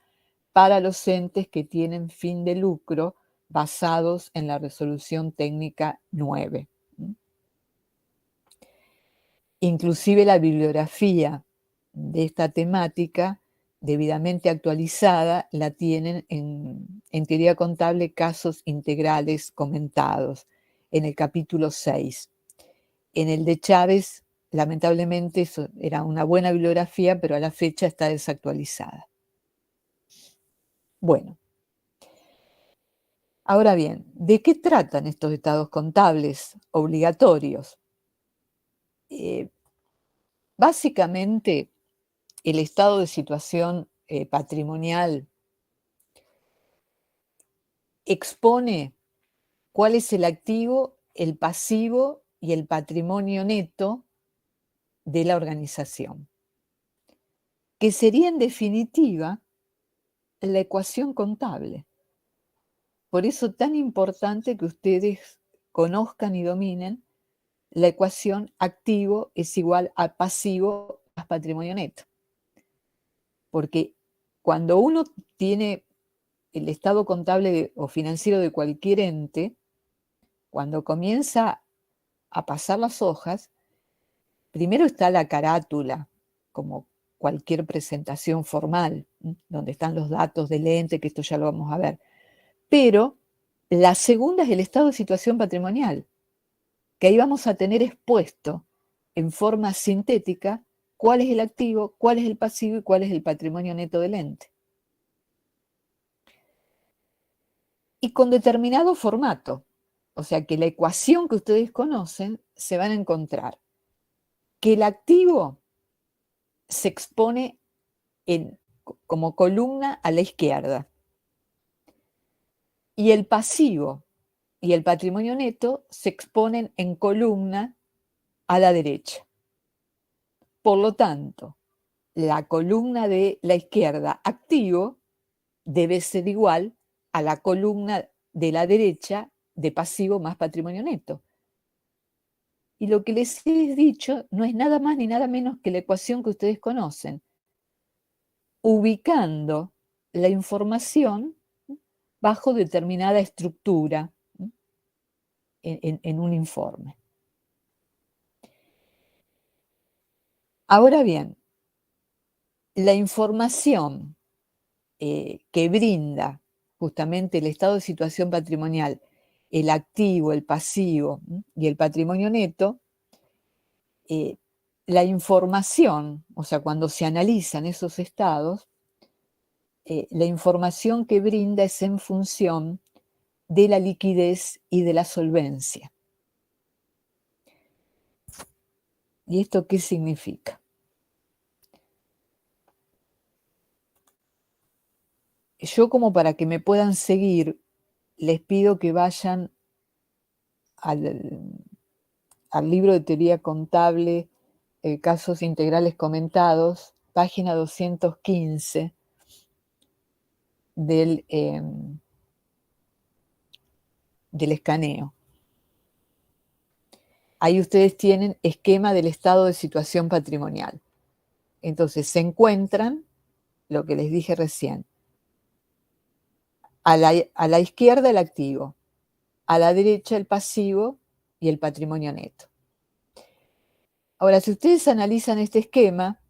para los entes que tienen fin de lucro basados en la resolución técnica 9. Inclusive la bibliografía de esta temática, debidamente actualizada, la tienen en Teoría Contable, Casos Integrales Comentados, en el capítulo 6. En el de Chávez, lamentablemente, eso era una buena bibliografía, pero a la fecha está desactualizada. Bueno, ahora bien, ¿de qué tratan estos estados contables obligatorios? Básicamente, el estado de situación patrimonial expone cuál es el activo, el pasivo y el patrimonio neto de la organización, que sería en definitiva la ecuación contable. Por eso tan importante que ustedes conozcan y dominen la ecuación activo es igual a pasivo más patrimonio neto. Porque cuando uno tiene el estado contable o financiero de cualquier ente, cuando comienza a pasar las hojas, primero está la carátula, como cualquier presentación formal, donde están los datos del ente, que esto ya lo vamos a ver. Pero la segunda es el estado de situación patrimonial, que ahí vamos a tener expuesto en forma sintética cuál es el activo, cuál es el pasivo y cuál es el patrimonio neto del ente. Y con determinado formato. O sea que la ecuación que ustedes conocen se van a encontrar que el activo se expone como columna a la izquierda y el pasivo y el patrimonio neto se exponen en columna a la derecha. Por lo tanto, la columna de la izquierda, activo, debe ser igual a la columna de la derecha de pasivo más patrimonio neto. Y lo que les he dicho no es nada más ni nada menos que la ecuación que ustedes conocen, ubicando la información bajo determinada estructura en un informe. Ahora bien, la información que brinda justamente el estado de situación patrimonial, el activo, el pasivo y el patrimonio neto, la información, o sea, cuando se analizan esos estados, la información que brinda es en función de la liquidez y de la solvencia. ¿Y esto qué significa? Yo, como para que me puedan seguir, les pido que vayan al libro de teoría contable, casos integrales comentados, página 215 del escaneo. Ahí ustedes tienen esquema del estado de situación patrimonial. Entonces se encuentran lo que les dije recién. A la izquierda el activo, a la derecha el pasivo y el patrimonio neto. Ahora, si ustedes analizan este esquema,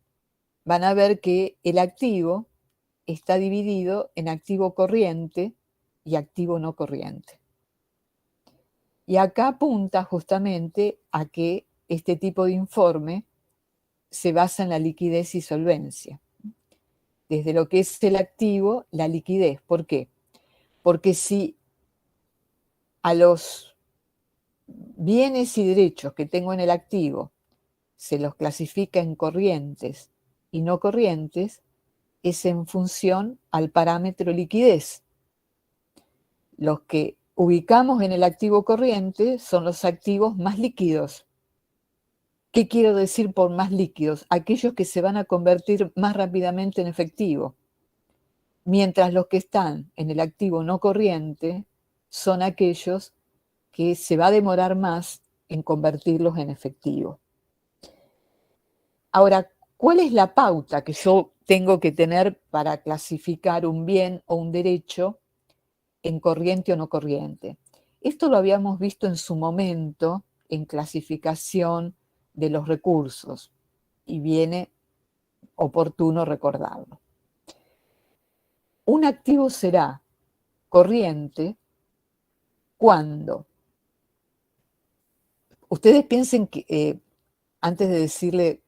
van a ver que el activo está dividido en activo corriente y activo no corriente. Y acá apunta justamente a que este tipo de informe se basa en la liquidez y solvencia. Desde lo que es el activo, la liquidez. ¿Por qué? Porque si a los bienes y derechos que tengo en el activo se los clasifica en corrientes y no corrientes, es en función al parámetro liquidez. Los que ubicamos en el activo corriente son los activos más líquidos. ¿Qué quiero decir por más líquidos? Aquellos que se van a convertir más rápidamente en efectivo. Mientras los que están en el activo no corriente son aquellos que se va a demorar más en convertirlos en efectivo. Ahora, ¿cuál es la pauta que yo tengo que tener para clasificar un bien o un derecho en corriente o no corriente? Esto lo habíamos visto en su momento en clasificación de los recursos y viene oportuno recordarlo. Un activo será corriente cuando ustedes piensen que, antes de decirle,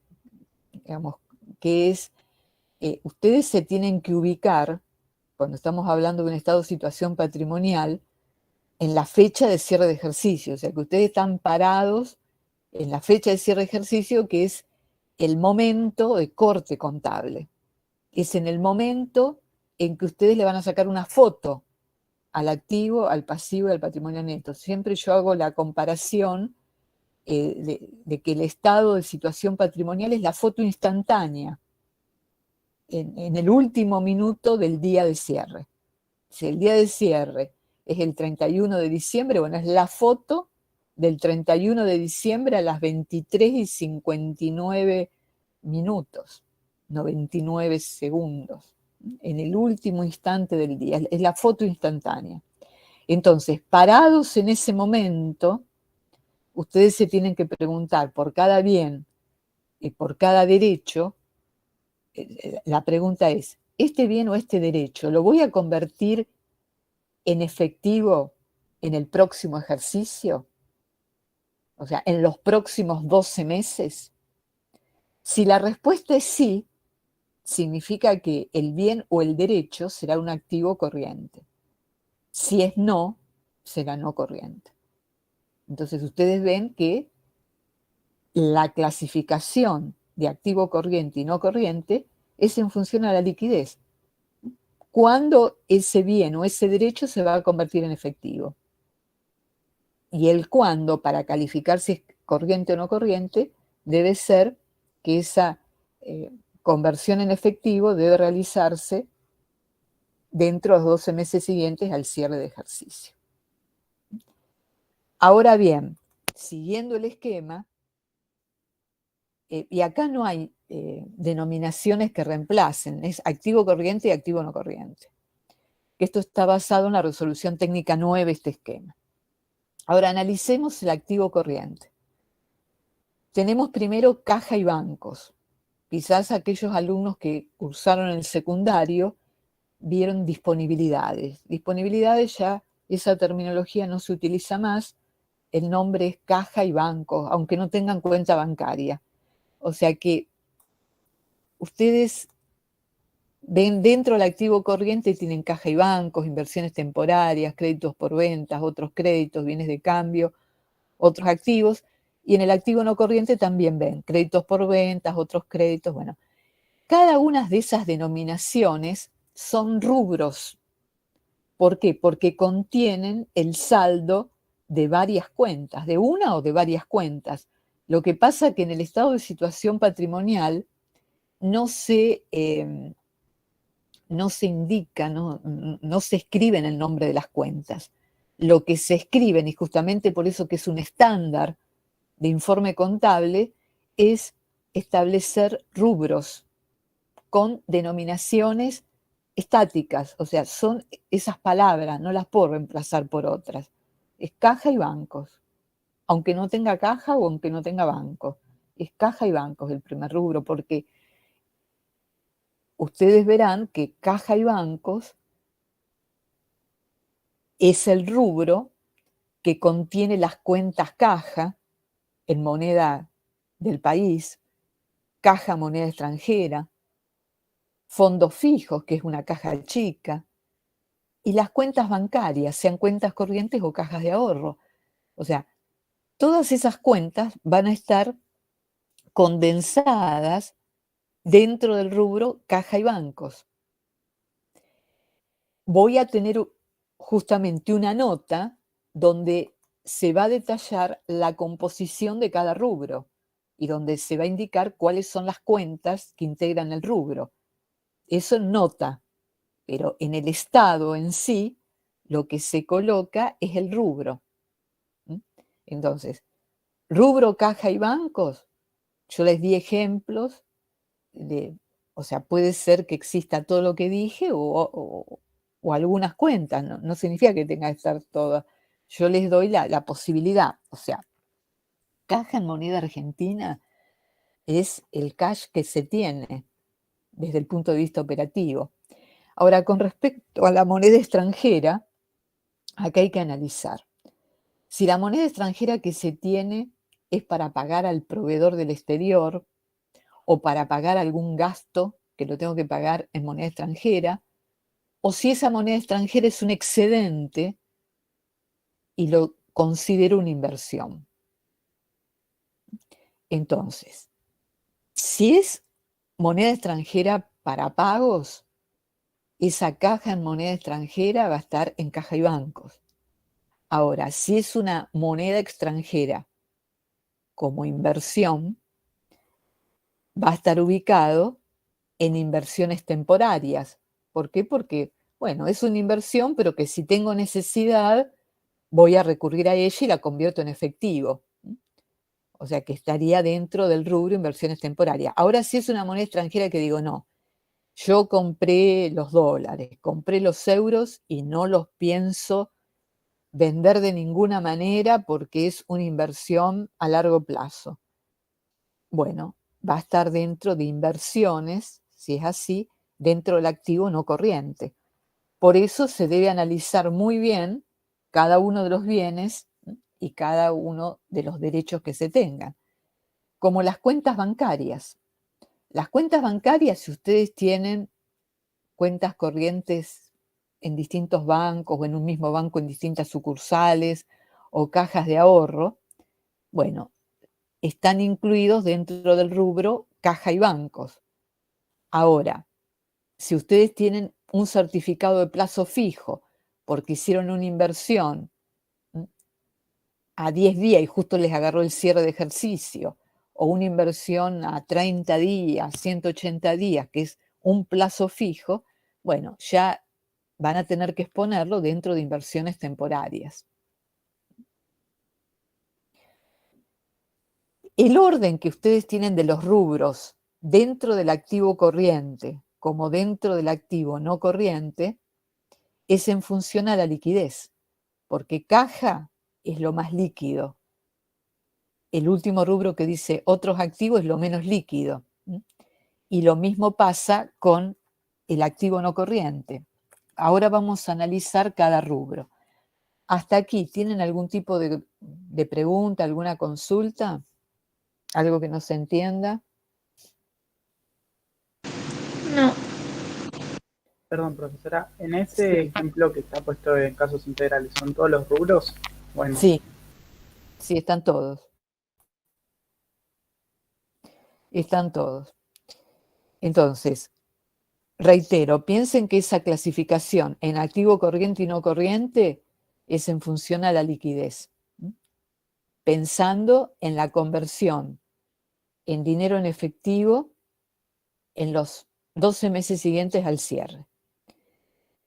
digamos, qué es, ustedes se tienen que ubicar, cuando estamos hablando de un estado de situación patrimonial, en la fecha de cierre de ejercicio. O sea, que ustedes están parados en la fecha de cierre de ejercicio, que es el momento de corte contable. Es en el momento en que ustedes le van a sacar una foto al activo, al pasivo y al patrimonio neto. Siempre yo hago la comparación de que el estado de situación patrimonial es la foto instantánea en el último minuto del día de cierre. Si el día de cierre es el 31 de diciembre, bueno, es la foto del 31 de diciembre a las 23:59 minutos, 99 segundos, en el último instante del día, es la foto instantánea. Entonces, parados en ese momento, ustedes se tienen que preguntar por cada bien y por cada derecho. La pregunta es, ¿este bien o este derecho lo voy a convertir en efectivo en el próximo ejercicio? O sea, en los próximos 12 meses. Si la respuesta es sí, significa que el bien o el derecho será un activo corriente. Si es no, será no corriente. Entonces ustedes ven que la clasificación de activo corriente y no corriente es en función a la liquidez. ¿Cuándo ese bien o ese derecho se va a convertir en efectivo? Y el cuándo, para calificar si es corriente o no corriente, debe ser que esa conversión en efectivo debe realizarse dentro de los 12 meses siguientes al cierre de ejercicio. Ahora bien, siguiendo el esquema, y acá no hay denominaciones que reemplacen, es activo corriente y activo no corriente. Esto está basado en la resolución técnica 9, este esquema. Ahora analicemos el activo corriente. Tenemos primero caja y bancos. Quizás aquellos alumnos que cursaron el secundario vieron disponibilidades. Disponibilidades, ya esa terminología no se utiliza más, el nombre es caja y bancos, aunque no tengan cuenta bancaria. O sea que ustedes ven dentro del activo corriente tienen caja y bancos, inversiones temporarias, créditos por ventas, otros créditos, bienes de cambio, otros activos, y en el activo no corriente también ven créditos por ventas, otros créditos, bueno. Cada una de esas denominaciones son rubros. ¿Por qué? Porque contienen el saldo de varias cuentas, de una o de varias cuentas. Lo que pasa es que en el estado de situación patrimonial no se indica, no se escribe en el nombre de las cuentas. Lo que se escriben, y justamente por eso que es un estándar de informe contable, es establecer rubros con denominaciones estáticas, o sea, son esas palabras, no las puedo reemplazar por otras. Es caja y bancos, aunque no tenga caja o aunque no tenga banco. Es caja y bancos el primer rubro, porque ustedes verán que caja y bancos es el rubro que contiene las cuentas caja en moneda del país, caja moneda extranjera, fondos fijos, que es una caja chica, y las cuentas bancarias, sean cuentas corrientes o cajas de ahorro. O sea, todas esas cuentas van a estar condensadas dentro del rubro caja y bancos. Voy a tener justamente una nota donde se va a detallar la composición de cada rubro y donde se va a indicar cuáles son las cuentas que integran el rubro. Eso es nota, pero en el estado en sí, lo que se coloca es el rubro. Entonces, rubro caja y bancos, yo les di ejemplos o sea, puede ser que exista todo lo que dije o algunas cuentas, no significa que tenga que estar toda. Yo les doy la posibilidad, o sea, caja en moneda argentina es el cash que se tiene desde el punto de vista operativo. Ahora, con respecto a la moneda extranjera, acá hay que analizar. Si la moneda extranjera que se tiene es para pagar al proveedor del exterior o para pagar algún gasto que lo tengo que pagar en moneda extranjera, o si esa moneda extranjera es un excedente y lo considero una inversión. Entonces, si es moneda extranjera para pagos, esa caja en moneda extranjera va a estar en caja y bancos. Ahora, si es una moneda extranjera como inversión, va a estar ubicado en inversiones temporarias. ¿Por qué? Porque, bueno, es una inversión, pero que si tengo necesidad, voy a recurrir a ella y la convierto en efectivo. O sea, que estaría dentro del rubro inversiones temporarias. Ahora, si es una moneda extranjera que digo, no, yo compré los dólares, compré los euros y no los pienso vender de ninguna manera porque es una inversión a largo plazo. Bueno, va a estar dentro de inversiones, si es así, dentro del activo no corriente. Por eso se debe analizar muy bien cada uno de los bienes y cada uno de los derechos que se tengan. Como las cuentas bancarias. Las cuentas bancarias, si ustedes tienen cuentas corrientes en distintos bancos o en un mismo banco en distintas sucursales o cajas de ahorro, bueno, están incluidos dentro del rubro caja y bancos. Ahora, si ustedes tienen un certificado de plazo fijo porque hicieron una inversión a 10 días y justo les agarró el cierre de ejercicio, o una inversión a 30 días, 180 días, que es un plazo fijo, bueno, ya van a tener que exponerlo dentro de inversiones temporarias. El orden que ustedes tienen de los rubros dentro del activo corriente como dentro del activo no corriente es en función a la liquidez, porque caja es lo más líquido. El último rubro que dice otros activos es lo menos líquido. Y lo mismo pasa con el activo no corriente. Ahora vamos a analizar cada rubro. Hasta aquí, ¿tienen algún tipo de pregunta, alguna consulta? ¿Algo que no se entienda? No. Perdón, profesora, en ese ejemplo que está puesto en casos integrales, ¿son todos los rubros? Bueno. Sí, sí, están todos. Están todos. Entonces, reitero, piensen que esa clasificación en activo corriente y no corriente es en función a la liquidez, pensando en la conversión en dinero en efectivo en los 12 meses siguientes al cierre.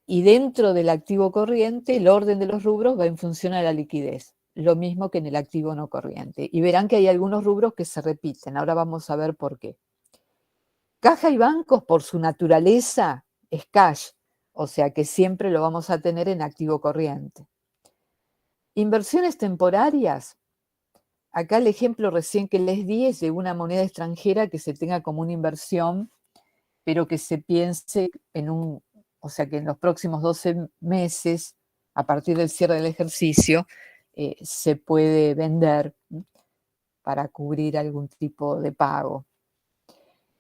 Y dentro del activo corriente, el orden de los rubros va en función a la liquidez, lo mismo que en el activo no corriente. Y verán que hay algunos rubros que se repiten. Ahora vamos a ver por qué. Caja y bancos, por su naturaleza, es cash, o sea que siempre lo vamos a tener en activo corriente. Inversiones temporarias. Acá el ejemplo recién que les di es de una moneda extranjera que se tenga como una inversión, pero que se piense o sea que en los próximos 12 meses, a partir del cierre del ejercicio, se puede vender para cubrir algún tipo de pago.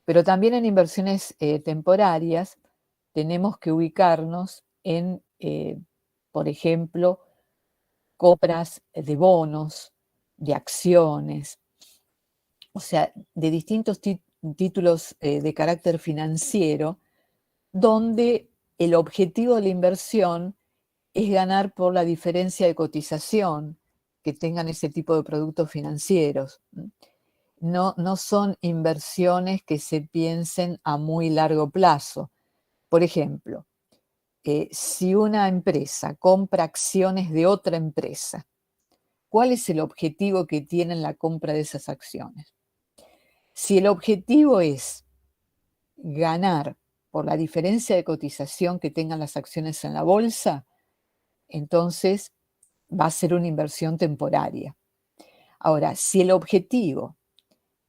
Pero también en inversiones temporarias tenemos que ubicarnos en, por ejemplo, compras de bonos, de acciones, o sea, de distintos títulos de carácter financiero, donde el objetivo de la inversión es ganar por la diferencia de cotización que tengan ese tipo de productos financieros. No son inversiones que se piensen a muy largo plazo. Por ejemplo, si una empresa compra acciones de otra empresa, ¿cuál es el objetivo que tiene en la compra de esas acciones? Si el objetivo es ganar por la diferencia de cotización que tengan las acciones en la bolsa, entonces va a ser una inversión temporaria. Ahora, si el objetivo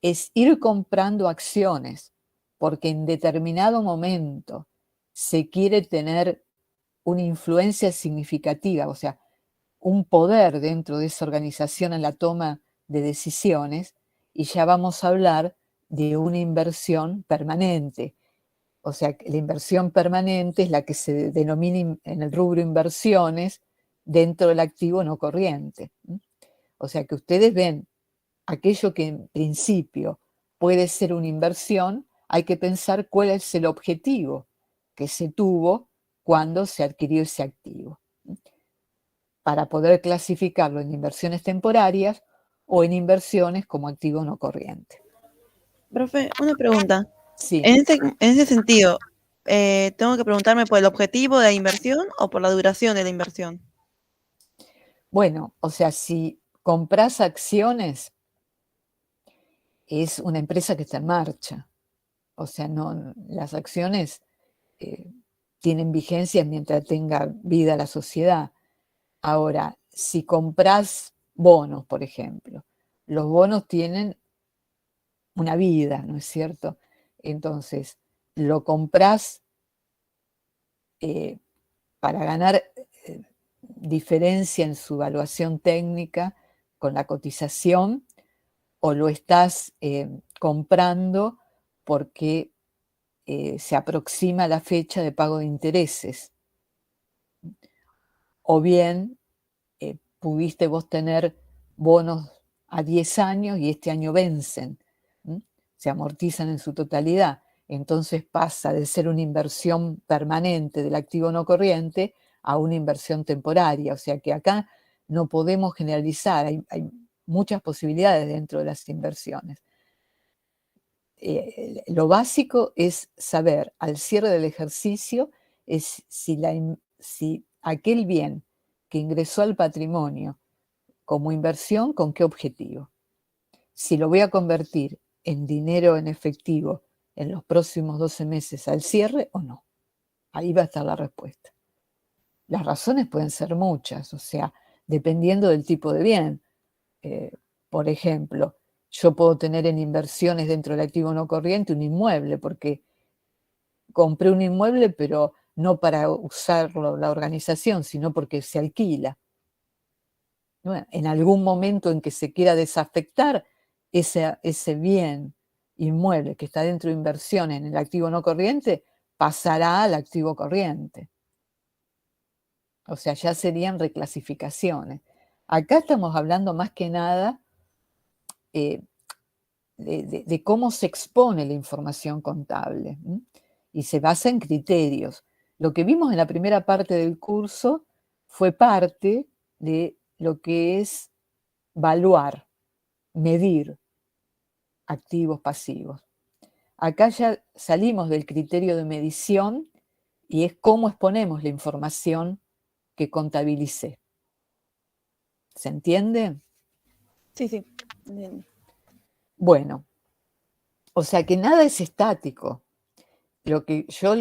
es ir comprando acciones porque en determinado momento se quiere tener una influencia significativa, o sea, un poder dentro de esa organización en la toma de decisiones, y ya vamos a hablar de una inversión permanente. O sea, la inversión permanente es la que se denomina en el rubro inversiones dentro del activo no corriente. O sea, que ustedes ven aquello que en principio puede ser una inversión, hay que pensar cuál es el objetivo que se tuvo cuando se adquirió ese activo, para poder clasificarlo en inversiones temporarias o en inversiones como activo no corriente. Profe, una pregunta. Sí. En ese sentido, ¿tengo que preguntarme por el objetivo de la inversión o por la duración de la inversión? Bueno, o sea, si compras acciones, es una empresa que está en marcha. O sea, no, las acciones tienen vigencia mientras tenga vida la sociedad. Ahora, si compras bonos, por ejemplo, los bonos tienen una vida, ¿no es cierto? Entonces, lo compras para ganar diferencia en su evaluación técnica con la cotización, o lo estás comprando porque se aproxima la fecha de pago de intereses. O bien pudiste vos tener bonos a 10 años y este año vencen, se amortizan en su totalidad. Entonces pasa de ser una inversión permanente del activo no corriente a una inversión temporaria. O sea que acá no podemos generalizar, hay muchas posibilidades dentro de las inversiones. Lo básico es saber al cierre del ejercicio si aquel bien que ingresó al patrimonio como inversión, ¿con qué objetivo? Si lo voy a convertir en dinero en efectivo en los próximos 12 meses al cierre o no. Ahí va a estar la respuesta. Las razones pueden ser muchas, o sea, dependiendo del tipo de bien. Por ejemplo, yo puedo tener en inversiones dentro del activo no corriente un inmueble, porque compré un inmueble, pero no para usarlo la organización, sino porque se alquila. Bueno, en algún momento en que se quiera desafectar ese bien inmueble que está dentro de inversiones en el activo no corriente, pasará al activo corriente. O sea, ya serían reclasificaciones. Acá estamos hablando más que nada de cómo se expone la información contable, y se basa en criterios. Lo que vimos en la primera parte del curso fue parte de lo que es evaluar, medir activos pasivos. Acá ya salimos del criterio de medición y es cómo exponemos la información que contabilicé. ¿Se entiende? Sí, sí. Entiendo. Bueno, o sea que nada es estático. Lo que yo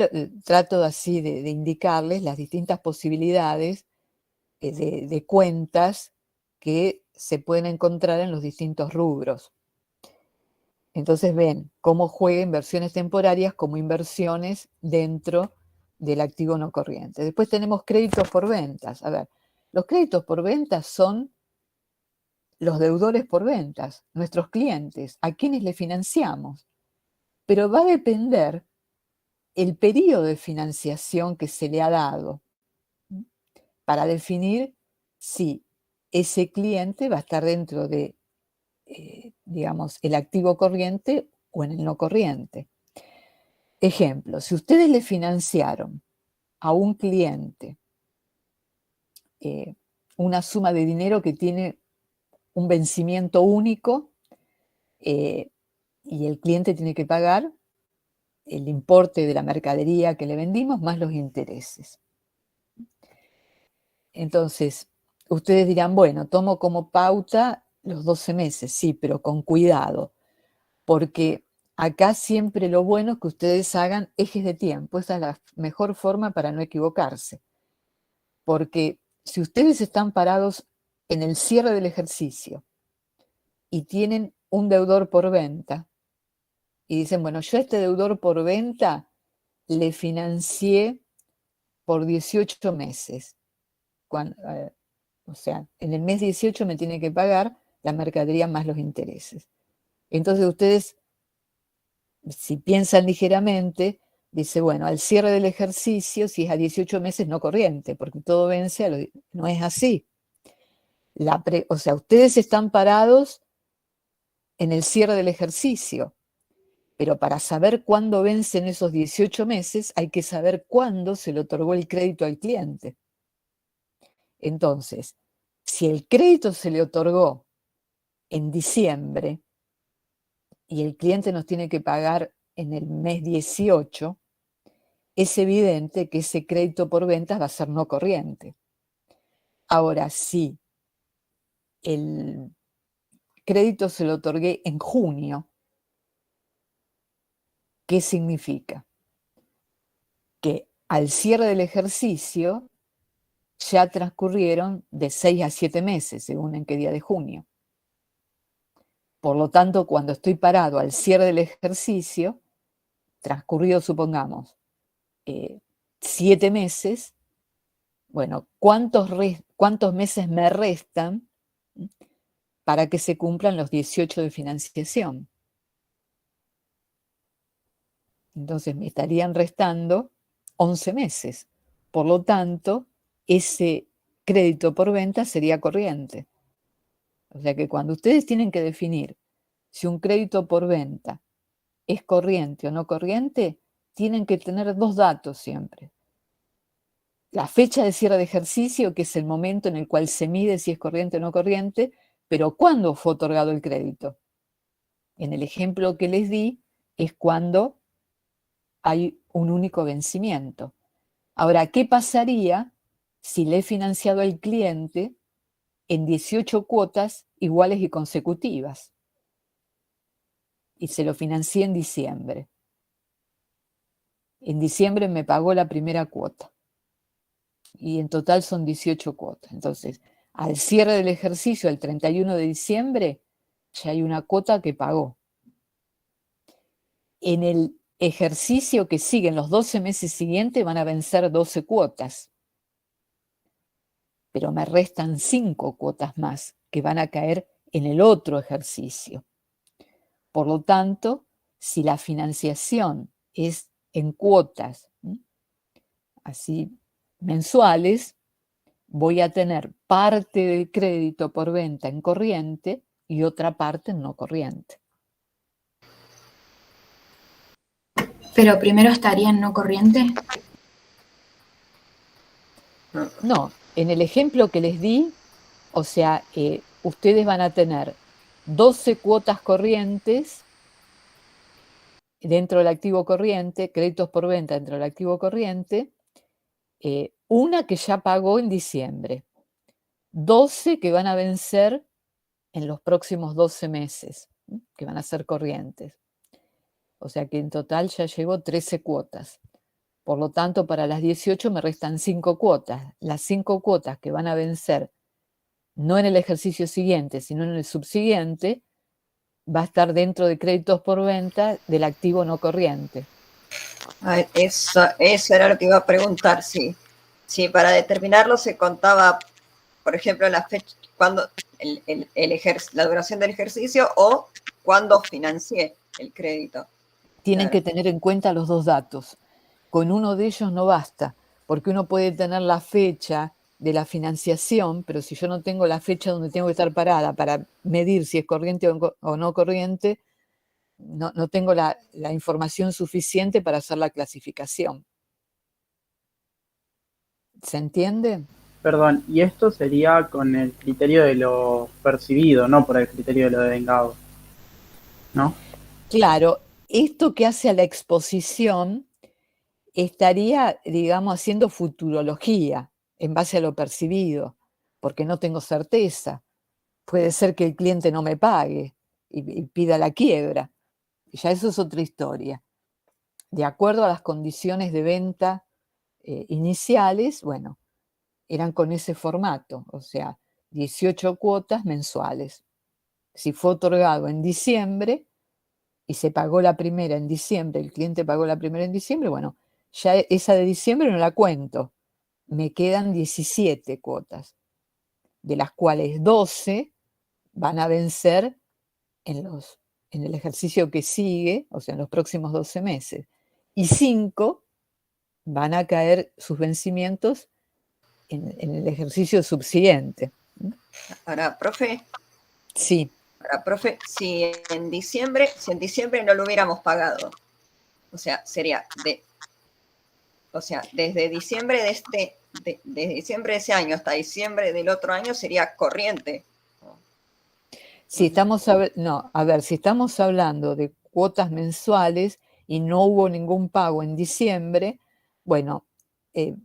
trato así de indicarles las distintas posibilidades de cuentas que se pueden encontrar en los distintos rubros. Entonces ven cómo juega inversiones temporarias como inversiones dentro del activo no corriente. Después tenemos créditos por ventas. A ver, los créditos por ventas son los deudores por ventas, nuestros clientes, a quienes le financiamos. Pero va a depender el periodo de financiación que se le ha dado para definir si ese cliente va a estar dentro de, digamos, el activo corriente o en el no corriente. Ejemplo, si ustedes le financiaron a un cliente una suma de dinero que tiene un vencimiento único y el cliente tiene que pagar el importe de la mercadería que le vendimos más los intereses. Entonces, ustedes dirán, bueno, tomo como pauta los 12 meses, sí, pero con cuidado, porque acá siempre lo bueno es que ustedes hagan ejes de tiempo. Esa es la mejor forma para no equivocarse. Porque si ustedes están parados en el cierre del ejercicio y tienen un deudor por venta y dicen, bueno, yo a este deudor por venta le financié por 18 meses. O sea, en el mes 18 me tiene que pagar la mercadería más los intereses. Entonces ustedes, si piensan ligeramente, dice, bueno, al cierre del ejercicio, si es a 18 meses, no corriente, porque todo vence, no es así. O sea, ustedes están parados en el cierre del ejercicio, Pero para saber cuándo vencen esos 18 meses, hay que saber cuándo se le otorgó el crédito al cliente. Entonces, si el crédito se le otorgó en diciembre y el cliente nos tiene que pagar en el mes 18, es evidente que ese crédito por ventas va a ser no corriente. Ahora, si el crédito se lo otorgué en junio, ¿qué significa? Que al cierre del ejercicio ya transcurrieron de 6 a 7 meses, según en qué día de junio. Por lo tanto, cuando estoy parado al cierre del ejercicio, transcurrido, supongamos, 7 meses, bueno, ¿cuántos meses me restan para que se cumplan los 18 de financiación? Entonces me estarían restando 11 meses. Por lo tanto, ese crédito por venta sería corriente. O sea que cuando ustedes tienen que definir si un crédito por venta es corriente o no corriente, tienen que tener 2 datos siempre. La fecha de cierre de ejercicio, que es el momento en el cual se mide si es corriente o no corriente, pero ¿cuándo fue otorgado el crédito? En el ejemplo que les di, es cuando hay un único vencimiento. Ahora, ¿qué pasaría si le he financiado al cliente en 18 cuotas iguales y consecutivas? Y se lo financié en diciembre. En diciembre me pagó la primera cuota. Y en total son 18 cuotas. Entonces, al cierre del ejercicio, el 31 de diciembre, ya hay una cuota que pagó. En el ejercicio que sigue, en los 12 meses siguientes, van a vencer 12 cuotas. Pero me restan 5 cuotas más que van a caer en el otro ejercicio. Por lo tanto, si la financiación es en cuotas, así mensuales, voy a tener parte del crédito por venta en corriente y otra parte en no corriente. ¿Pero primero estaría en no corriente? No, en el ejemplo que les di, o sea, ustedes van a tener 12 cuotas corrientes dentro del activo corriente, créditos por venta dentro del activo corriente, una que ya pagó en diciembre, 12 que van a vencer en los próximos 12 meses, que van a ser corrientes. O sea que en total ya llevo 13 cuotas. Por lo tanto, para las 18 me restan 5 cuotas. Las 5 cuotas que van a vencer no en el ejercicio siguiente, sino en el subsiguiente, va a estar dentro de créditos por venta del activo no corriente. Ay, eso era lo que iba a preguntar, sí. Si para determinarlo se contaba, por ejemplo, la fecha, cuando la duración del ejercicio o cuando financié el crédito. Tienen Claro. que tener en cuenta los 2 datos. Con uno de ellos no basta, porque uno puede tener la fecha de la financiación, pero si yo no tengo la fecha donde tengo que estar parada para medir si es corriente o no corriente, no tengo la información suficiente para hacer la clasificación. ¿Se entiende? Perdón, y esto sería con el criterio de lo percibido, no por el criterio de lo devengado, ¿no? Claro, esto que hace a la exposición estaría, digamos, haciendo futurología en base a lo percibido, porque no tengo certeza. Puede ser que el cliente no me pague y pida la quiebra. Ya eso es otra historia. De acuerdo a las condiciones de venta iniciales, bueno, eran con ese formato, o sea, 18 cuotas mensuales. Si fue otorgado en diciembre y se pagó la primera en diciembre, el cliente pagó la primera en diciembre, bueno, ya esa de diciembre no la cuento. Me quedan 17 cuotas, de las cuales 12 van a vencer en el ejercicio que sigue, o sea, en los próximos 12 meses. Y 5 van a caer sus vencimientos en el ejercicio subsiguiente. Ahora, profe, Sí. Ahora, profe, si en diciembre no lo hubiéramos pagado, o sea, sería desde diciembre desde diciembre de ese año hasta diciembre del otro año sería corriente. Si estamos, si estamos hablando de cuotas mensuales y no hubo ningún pago en diciembre, bueno,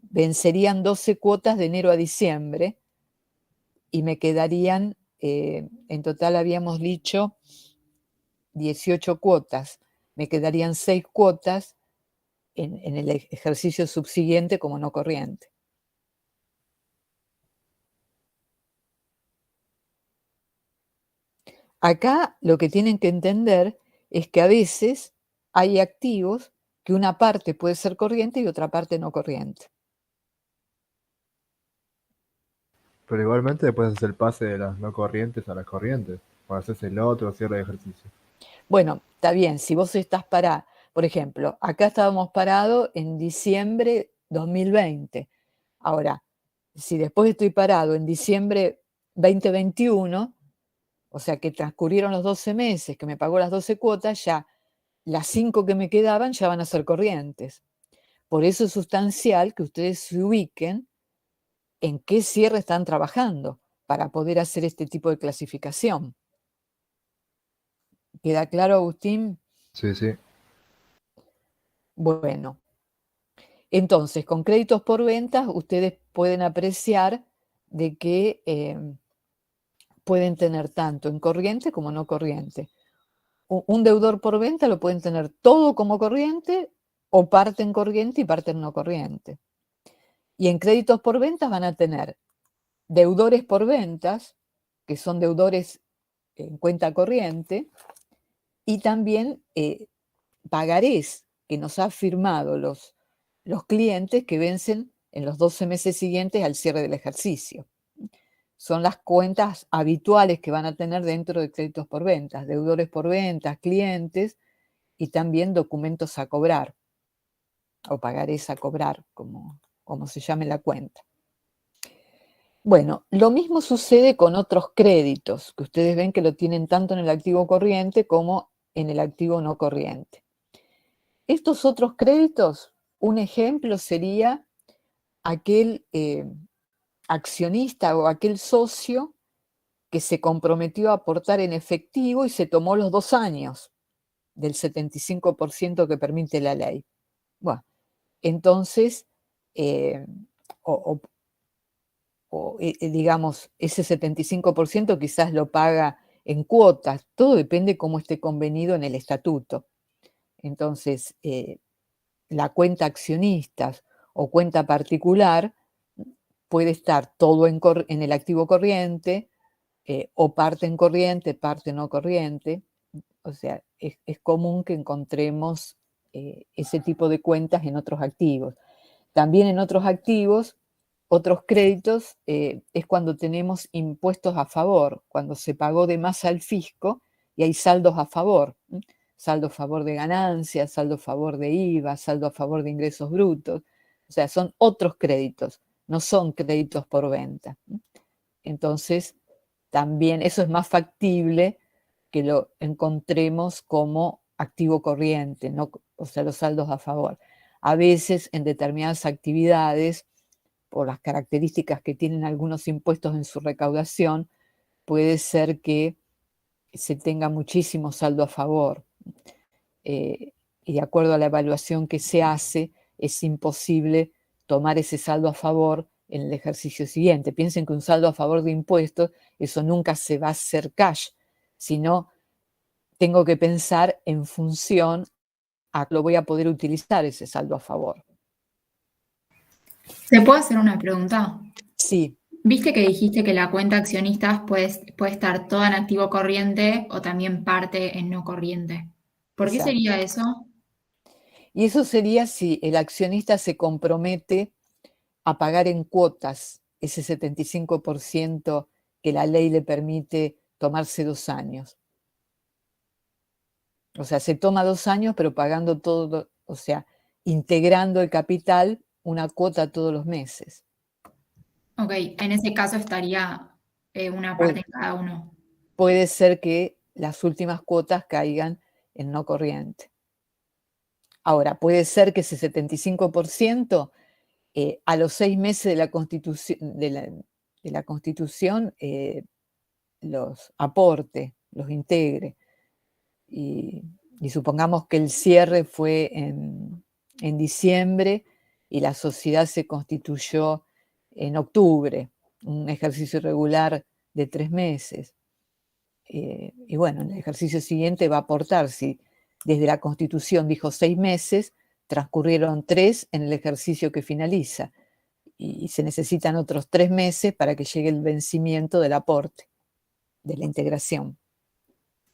vencerían 12 cuotas de enero a diciembre y me quedarían, en total habíamos dicho 18 cuotas, me quedarían 6 cuotas en el ejercicio subsiguiente como no corriente. Acá lo que tienen que entender es que a veces hay activos que una parte puede ser corriente y otra parte no corriente. Pero igualmente después haces el pase de las no corrientes a las corrientes. O haces el otro cierre de ejercicio. Bueno, está bien, si vos estás parado, por ejemplo, acá estábamos parados en diciembre 2020. Ahora, si después estoy parado en diciembre 2021, o sea que transcurrieron los 12 meses, que me pagó las 12 cuotas, ya las 5 que me quedaban ya van a ser corrientes. Por eso es sustancial que ustedes se ubiquen en qué cierre están trabajando para poder hacer este tipo de clasificación. ¿Queda claro, Agustín? Sí, sí. Bueno, entonces, con créditos por ventas, ustedes pueden apreciar de que pueden tener tanto en corriente como no corriente. Un deudor por venta lo pueden tener todo como corriente o parte en corriente y parte en no corriente. Y en créditos por ventas van a tener deudores por ventas, que son deudores en cuenta corriente, y también pagarés que nos han firmado los clientes que vencen en los 12 meses siguientes al cierre del ejercicio. Son las cuentas habituales que van a tener dentro de créditos por ventas, deudores por ventas, clientes y también documentos a cobrar o pagarés a cobrar, como se llame la cuenta. Bueno, lo mismo sucede con otros créditos, que ustedes ven que lo tienen tanto en el activo corriente como en el activo no corriente. Estos otros créditos, un ejemplo sería aquel accionista o aquel socio que se comprometió a aportar en efectivo y se tomó los 2 años del 75% que permite la ley. Bueno, entonces, digamos, ese 75% quizás lo paga en cuotas, todo depende cómo esté convenido en el estatuto. Entonces, la cuenta accionistas o cuenta particular puede estar todo en el activo corriente o parte en corriente, parte no corriente. O sea, es común que encontremos ese tipo de cuentas en otros activos. También en otros activos, otros créditos, es cuando tenemos impuestos a favor, cuando se pagó de más al fisco y hay saldos a favor. Saldo a favor de ganancias, saldo a favor de IVA, saldo a favor de ingresos brutos. O sea, son otros créditos, no son créditos por venta. Entonces, también eso es más factible que lo encontremos como activo corriente, ¿no? O sea, los saldos a favor. A veces, en determinadas actividades, por las características que tienen algunos impuestos en su recaudación, puede ser que se tenga muchísimo saldo a favor. Y de acuerdo a la evaluación que se hace, es imposible tomar ese saldo a favor en el ejercicio siguiente. Piensen que un saldo a favor de impuestos, eso nunca se va a hacer cash, sino tengo que pensar en función a lo voy a poder utilizar ese saldo a favor. ¿Se puede hacer una pregunta? Sí. Viste que dijiste que la cuenta accionistas puede estar toda en activo corriente o también parte en no corriente. ¿Por qué sería eso? Y eso sería si el accionista se compromete a pagar en cuotas ese 75% que la ley le permite tomarse 2 años. O sea, se toma 2 años, pero pagando todo, o sea, integrando el capital una cuota todos los meses. Ok, en ese caso estaría una parte en cada uno. puede ser que las últimas cuotas caigan en no corriente. Ahora, puede ser que ese 75% a los 6 meses de la Constitución los aporte, los integre. Y supongamos que el cierre fue en diciembre y la sociedad se constituyó en octubre, un ejercicio irregular de 3 meses. Y bueno, en el ejercicio siguiente va a aportar, si desde la Constitución dijo 6 meses, transcurrieron 3 en el ejercicio que finaliza, y se necesitan otros 3 meses para que llegue el vencimiento del aporte, de la integración.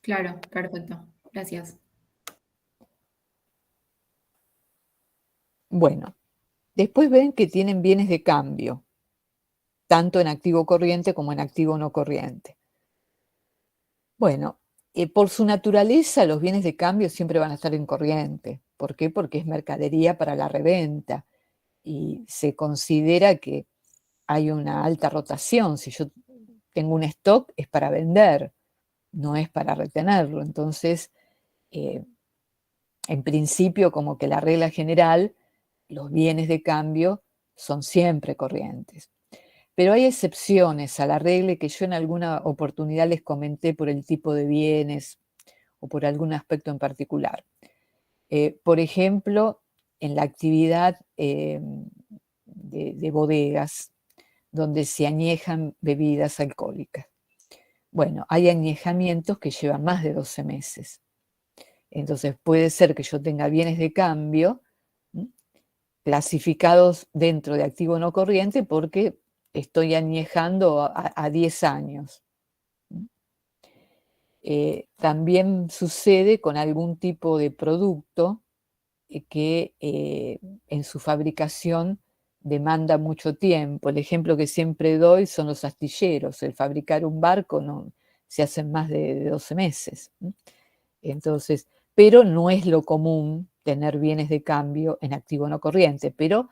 Claro, perfecto. Gracias. Bueno, después ven que tienen bienes de cambio, tanto en activo corriente como en activo no corriente. Bueno, por su naturaleza los bienes de cambio siempre van a estar en corriente. ¿Por qué? Porque es mercadería para la reventa y se considera que hay una alta rotación. Si yo tengo un stock es para vender, no es para retenerlo. Entonces, en principio, como que la regla general, los bienes de cambio son siempre corrientes. Pero hay excepciones a la regla que yo en alguna oportunidad les comenté por el tipo de bienes o por algún aspecto en particular. Por ejemplo, en la actividad de bodegas, donde se añejan bebidas alcohólicas. Bueno, hay añejamientos que llevan más de 12 meses. Entonces puede ser que yo tenga bienes de cambio clasificados dentro de activo no corriente porque estoy añejando a 10 años. También sucede con algún tipo de producto que en su fabricación demanda mucho tiempo. El ejemplo que siempre doy son los astilleros. El fabricar un barco no se hace en más de 12 meses. Entonces, pero no es lo común tener bienes de cambio en activo no corriente, pero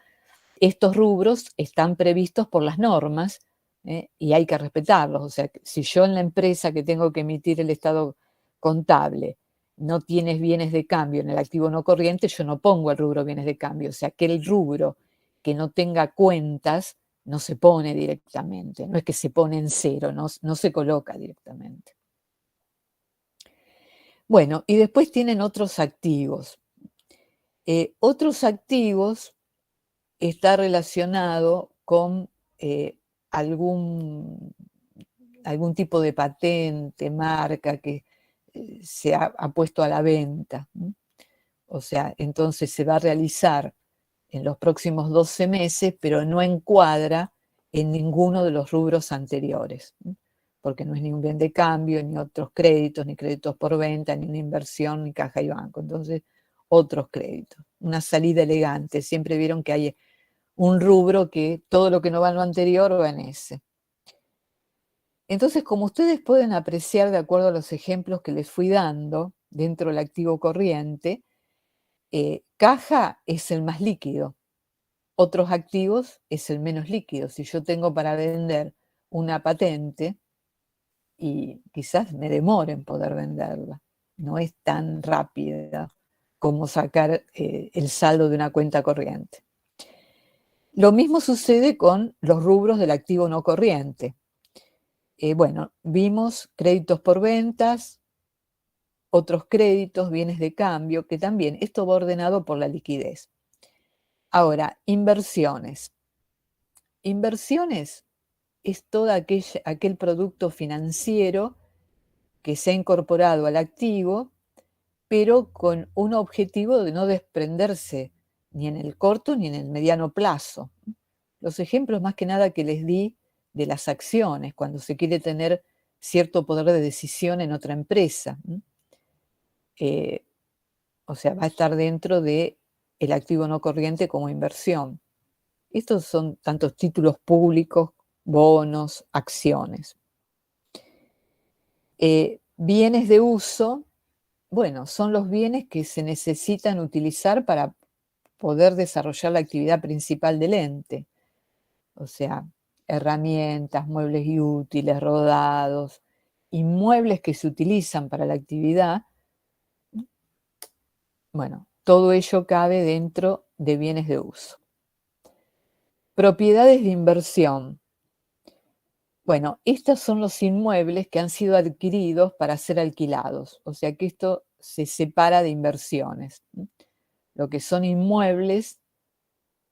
estos rubros están previstos por las normas y hay que respetarlos. O sea, si yo en la empresa que tengo que emitir el estado contable no tienes bienes de cambio en el activo no corriente, yo no pongo el rubro bienes de cambio. O sea, que el rubro que no tenga cuentas no se pone directamente, no es que se pone en cero, no se coloca directamente. Bueno, y después tienen otros activos. Otros activos está relacionado con algún tipo de patente, marca que se ha puesto a la venta. O sea, entonces se va a realizar en los próximos 12 meses, pero no encuadra en ninguno de los rubros anteriores, porque no es ni un bien de cambio, ni otros créditos, ni créditos por venta, ni una inversión, ni caja y banco. Entonces, otros créditos. Una salida elegante. Siempre vieron que hay un rubro que todo lo que no va en lo anterior va en ese. Entonces, como ustedes pueden apreciar de acuerdo a los ejemplos que les fui dando dentro del activo corriente, caja es el más líquido, otros activos es el menos líquido. Si yo tengo para vender una patente, y quizás me demore en poder venderla, no es tan rápida como sacar el saldo de una cuenta corriente. Lo mismo sucede con los rubros del activo no corriente. Bueno, vimos créditos por ventas, otros créditos, bienes de cambio, que también esto va ordenado por la liquidez. Ahora, inversiones. Inversiones es todo aquel producto financiero que se ha incorporado al activo, pero con un objetivo de no desprenderse ni en el corto ni en el mediano plazo. Los ejemplos más que nada que les di de las acciones, cuando se quiere tener cierto poder de decisión en otra empresa. O sea, va a estar dentro del activo no corriente como inversión. Estos son tantos títulos públicos, bonos, acciones. Bienes de uso, bueno, son los bienes que se necesitan utilizar para poder desarrollar la actividad principal del ente. O sea, herramientas, muebles y útiles, rodados, inmuebles que se utilizan para la actividad, bueno, todo ello cabe dentro de bienes de uso. Propiedades de inversión. Bueno, estos son los inmuebles que han sido adquiridos para ser alquilados, o sea que esto se separa de inversiones. Lo que son inmuebles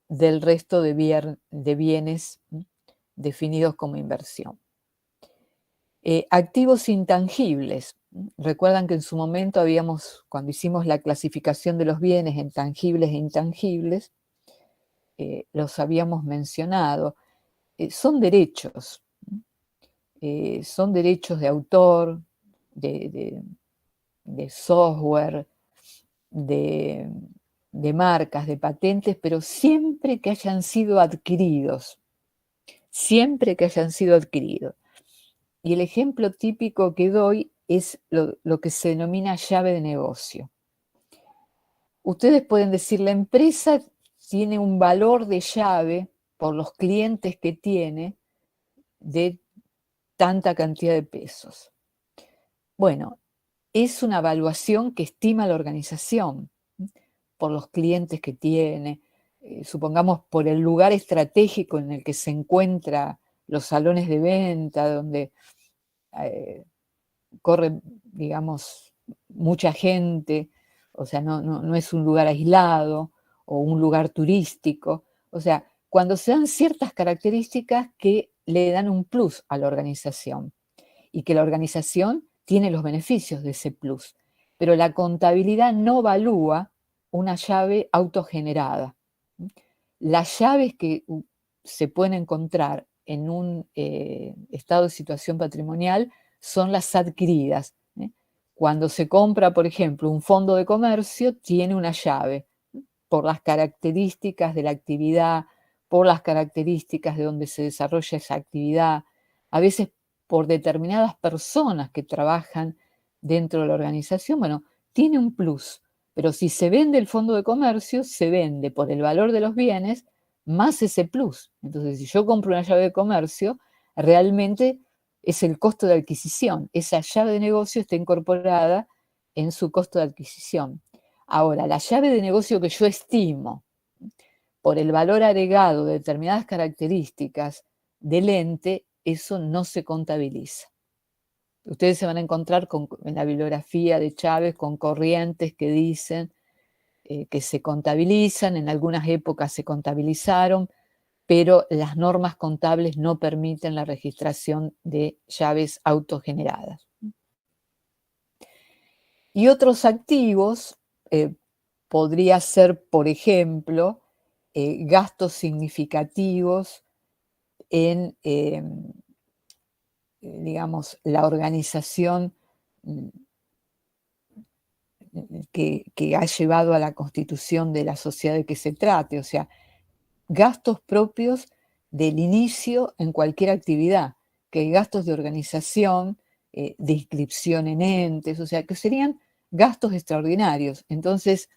del resto de bienes definidos como inversión. Activos intangibles. Recuerdan que en su momento cuando hicimos la clasificación de los bienes en tangibles e intangibles, los habíamos mencionado. Son derechos de autor, de software, de marcas, de patentes, pero siempre que hayan sido adquiridos. Siempre que hayan sido adquiridos. Y el ejemplo típico que doy es lo que se denomina llave de negocio. Ustedes pueden decir, la empresa tiene un valor de llave por los clientes que tiene de tanta cantidad de pesos. Bueno, es una evaluación que estima la organización por los clientes que tiene, supongamos por el lugar estratégico en el que se encuentran los salones de venta, donde corre, digamos, mucha gente, o sea, no es un lugar aislado o un lugar turístico. O sea, cuando se dan ciertas características que le dan un plus a la organización y que la organización tiene los beneficios de ese plus. Pero la contabilidad no evalúa una llave autogenerada. Las llaves que se pueden encontrar en un estado de situación patrimonial son las adquiridas. Cuando se compra, por ejemplo, un fondo de comercio, tiene una llave por las características de la actividad, por las características de donde se desarrolla esa actividad, a veces por determinadas personas que trabajan dentro de la organización. Bueno, tiene un plus, pero si se vende el fondo de comercio, se vende por el valor de los bienes más ese plus. Entonces, si yo compro una llave de comercio, realmente es el costo de adquisición. Esa llave de negocio está incorporada en su costo de adquisición. Ahora, la llave de negocio que yo estimo por el valor agregado de determinadas características del ente, eso no se contabiliza. Ustedes se van a encontrar en la bibliografía de Chávez con corrientes que dicen que se contabilizan, en algunas épocas se contabilizaron, pero las normas contables no permiten la registración de llaves autogeneradas. Y otros activos podría ser, por ejemplo, gastos significativos en, digamos, la organización que ha llevado a la constitución de la sociedad de que se trate, o sea, gastos propios del inicio en cualquier actividad, que hay gastos de organización, de inscripción en entes, o sea, que serían gastos extraordinarios. Entonces,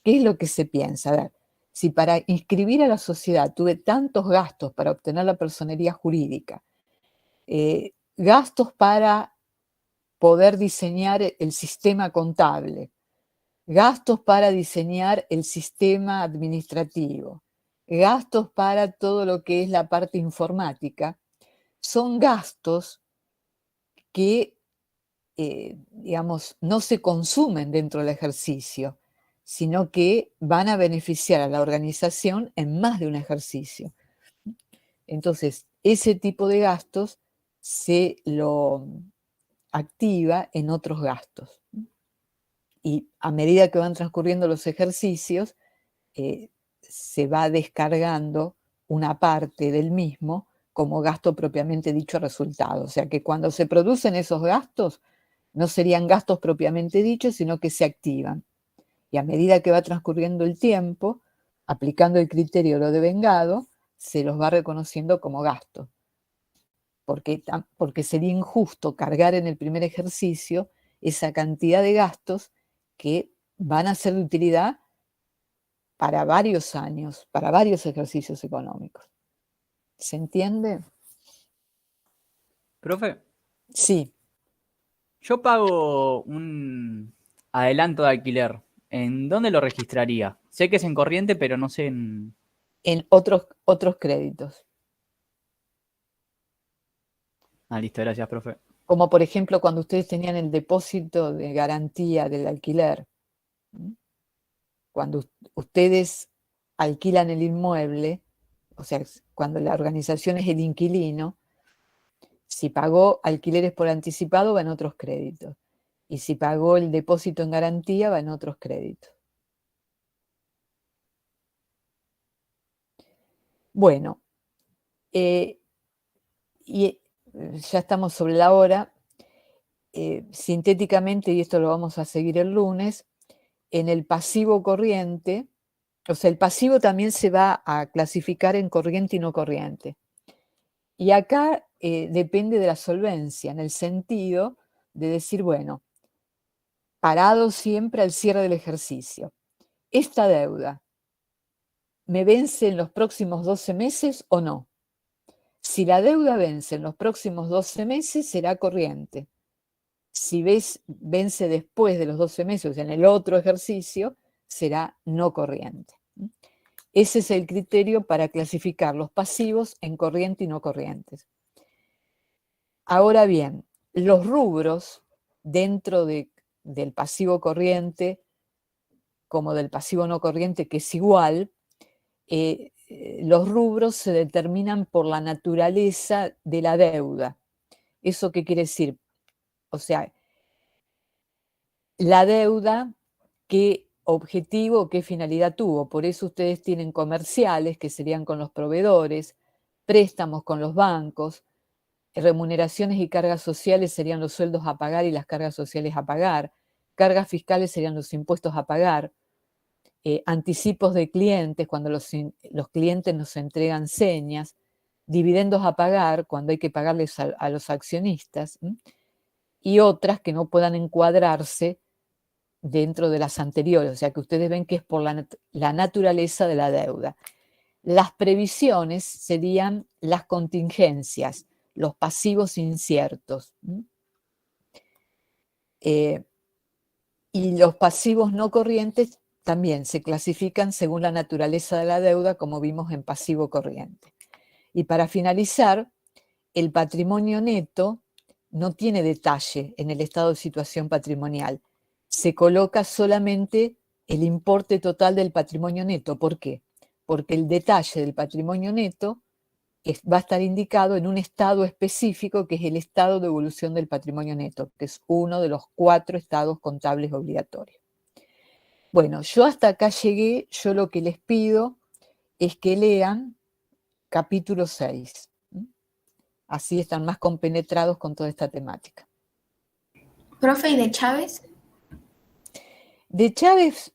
¿qué es lo que se piensa? A ver, si para inscribir a la sociedad tuve tantos gastos para obtener la personería jurídica, gastos para poder diseñar el sistema contable, gastos para diseñar el sistema administrativo, gastos para todo lo que es la parte informática, son gastos que, digamos, no se consumen dentro del ejercicio, sino que van a beneficiar a la organización en más de un ejercicio. Entonces, ese tipo de gastos se lo activa en otros gastos. Y a medida que van transcurriendo los ejercicios, se va descargando una parte del mismo como gasto propiamente dicho resultado. O sea que cuando se producen esos gastos, no serían gastos propiamente dichos, sino que se activan. Y a medida que va transcurriendo el tiempo, aplicando el criterio de lo devengado, se los va reconociendo como gastos. Porque sería injusto cargar en el primer ejercicio esa cantidad de gastos que van a ser de utilidad para varios años, para varios ejercicios económicos. ¿Se entiende? Profe, Sí. Yo pago un adelanto de alquiler. ¿En dónde lo registraría? Sé que es en corriente, pero no sé en... En otros créditos. Ah, listo, gracias, profe. Como por ejemplo cuando ustedes tenían el depósito de garantía del alquiler. Cuando ustedes alquilan el inmueble, o sea, cuando la organización es el inquilino, si pagó alquileres por anticipado va en otros créditos. Y si pagó el depósito en garantía va en otros créditos. Bueno, y ya estamos sobre la hora. Sintéticamente, y esto lo vamos a seguir el lunes, en el pasivo corriente, o sea, el pasivo también se va a clasificar en corriente y no corriente. Y acá depende de la solvencia, en el sentido de decir, bueno, parado siempre al cierre del ejercicio. ¿Esta deuda me vence en los próximos 12 meses o no? Si la deuda vence en los próximos 12 meses, será corriente. Si vence después de los 12 meses, o sea, en el otro ejercicio, será no corriente. Ese es el criterio para clasificar los pasivos en corriente y no corrientes. Ahora bien, los rubros dentro del pasivo corriente como del pasivo no corriente, que es igual, los rubros se determinan por la naturaleza de la deuda. ¿Eso qué quiere decir? O sea, la deuda, qué objetivo, qué finalidad tuvo. Por eso ustedes tienen comerciales, que serían con los proveedores, préstamos con los bancos, remuneraciones y cargas sociales serían los sueldos a pagar y las cargas sociales a pagar, cargas fiscales serían los impuestos a pagar, anticipos de clientes cuando los clientes nos entregan señas, dividendos a pagar cuando hay que pagarles a los accionistas, y otras que no puedan encuadrarse dentro de las anteriores, o sea que ustedes ven que es por la naturaleza de la deuda. Las previsiones serían las contingencias, los pasivos inciertos. Y los pasivos no corrientes también se clasifican según la naturaleza de la deuda, como vimos en pasivo corriente. Y para finalizar, el patrimonio neto no tiene detalle en el estado de situación patrimonial. Se coloca solamente el importe total del patrimonio neto. ¿Por qué? Porque el detalle del patrimonio neto va a estar indicado en un estado específico, que es el estado de evolución del patrimonio neto, que es uno de los 4 estados contables obligatorios. Bueno, yo hasta acá llegué. Yo lo que les pido es que lean capítulo 6. Así están más compenetrados con toda esta temática. Profe, ¿y de Chávez? De Chávez,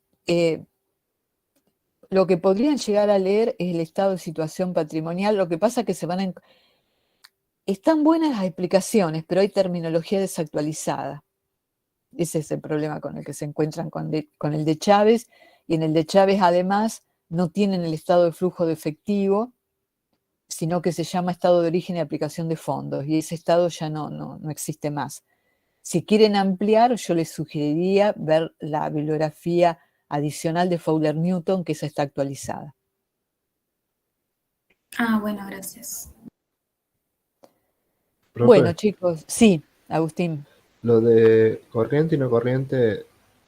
lo que podrían llegar a leer es el estado de situación patrimonial. Lo que pasa es que están buenas las explicaciones, pero hay terminología desactualizada. Ese es el problema con el que se encuentran con el de Chávez, y en el de Chávez además no tienen el estado de flujo de efectivo, sino que se llama estado de origen y aplicación de fondos, y ese estado ya no existe más. Si quieren ampliar, yo les sugeriría ver la bibliografía adicional de Fowler Newton, que esa está actualizada. Ah, bueno, gracias. Profe, Bueno, chicos, sí, Agustín. lo de corriente y no corriente,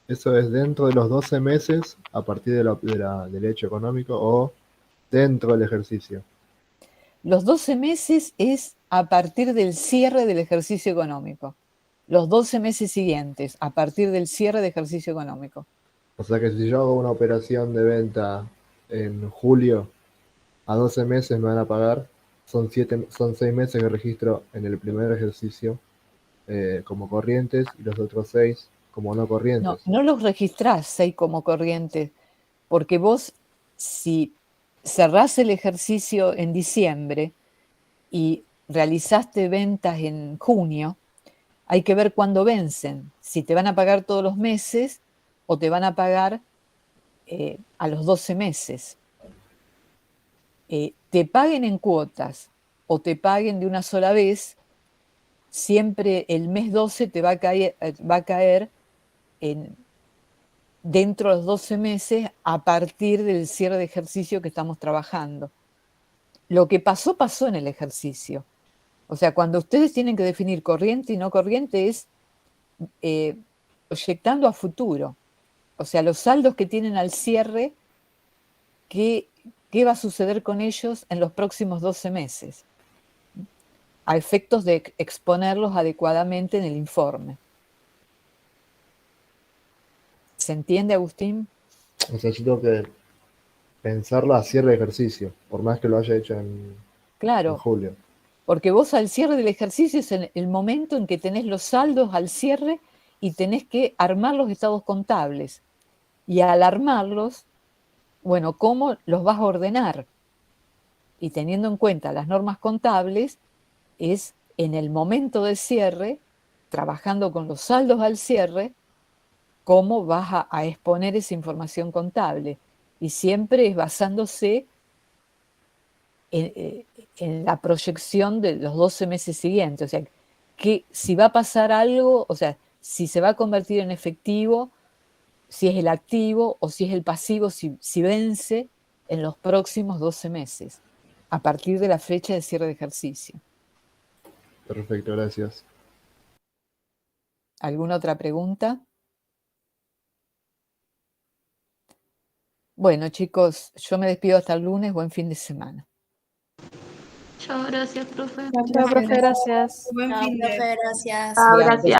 ¿eso es dentro de los 12 meses a partir del hecho económico o dentro del ejercicio? Los 12 meses es a partir del cierre del ejercicio económico. Los 12 meses siguientes, a partir del cierre de ejercicio económico. O sea que si yo hago una operación de venta en julio, a 12 meses me van a pagar, son 6 meses que registro en el primer ejercicio como corrientes y los otros 6 como no corrientes. No los registrás 6 como corrientes, porque vos, si cerrás el ejercicio en diciembre y realizaste ventas en junio, hay que ver cuándo vencen, si te van a pagar todos los meses o te van a pagar a los 12 meses. Te paguen en cuotas o te paguen de una sola vez, siempre el mes 12 te va a caer dentro de los 12 meses a partir del cierre de ejercicio que estamos trabajando. Lo que pasó, pasó en el ejercicio. O sea, cuando ustedes tienen que definir corriente y no corriente es proyectando a futuro. O sea, los saldos que tienen al cierre, ¿qué va a suceder con ellos en los próximos 12 meses? A efectos de exponerlos adecuadamente en el informe. ¿Se entiende, Agustín? O sea, yo tengo que pensarlo a cierre de ejercicio, por más que lo haya hecho en Claro, julio. porque vos al cierre del ejercicio es el momento en que tenés los saldos al cierre y tenés que armar los estados contables. Y al armarlos, bueno, ¿cómo los vas a ordenar? Y teniendo en cuenta las normas contables, es en el momento de cierre, trabajando con los saldos al cierre, cómo vas a exponer esa información contable. Y siempre es basándose en la proyección de los 12 meses siguientes. O sea, que si va a pasar algo, o sea, si se va a convertir en efectivo, si es el activo o si es el pasivo, si vence en los próximos 12 meses, a partir de la fecha de cierre de ejercicio. Perfecto, gracias. ¿Alguna otra pregunta? Bueno, chicos, yo me despido hasta el lunes. Buen fin de semana. Chao, gracias, profe. Chao, profe, gracias. Buen fin de. Profe, gracias. Chao, gracias.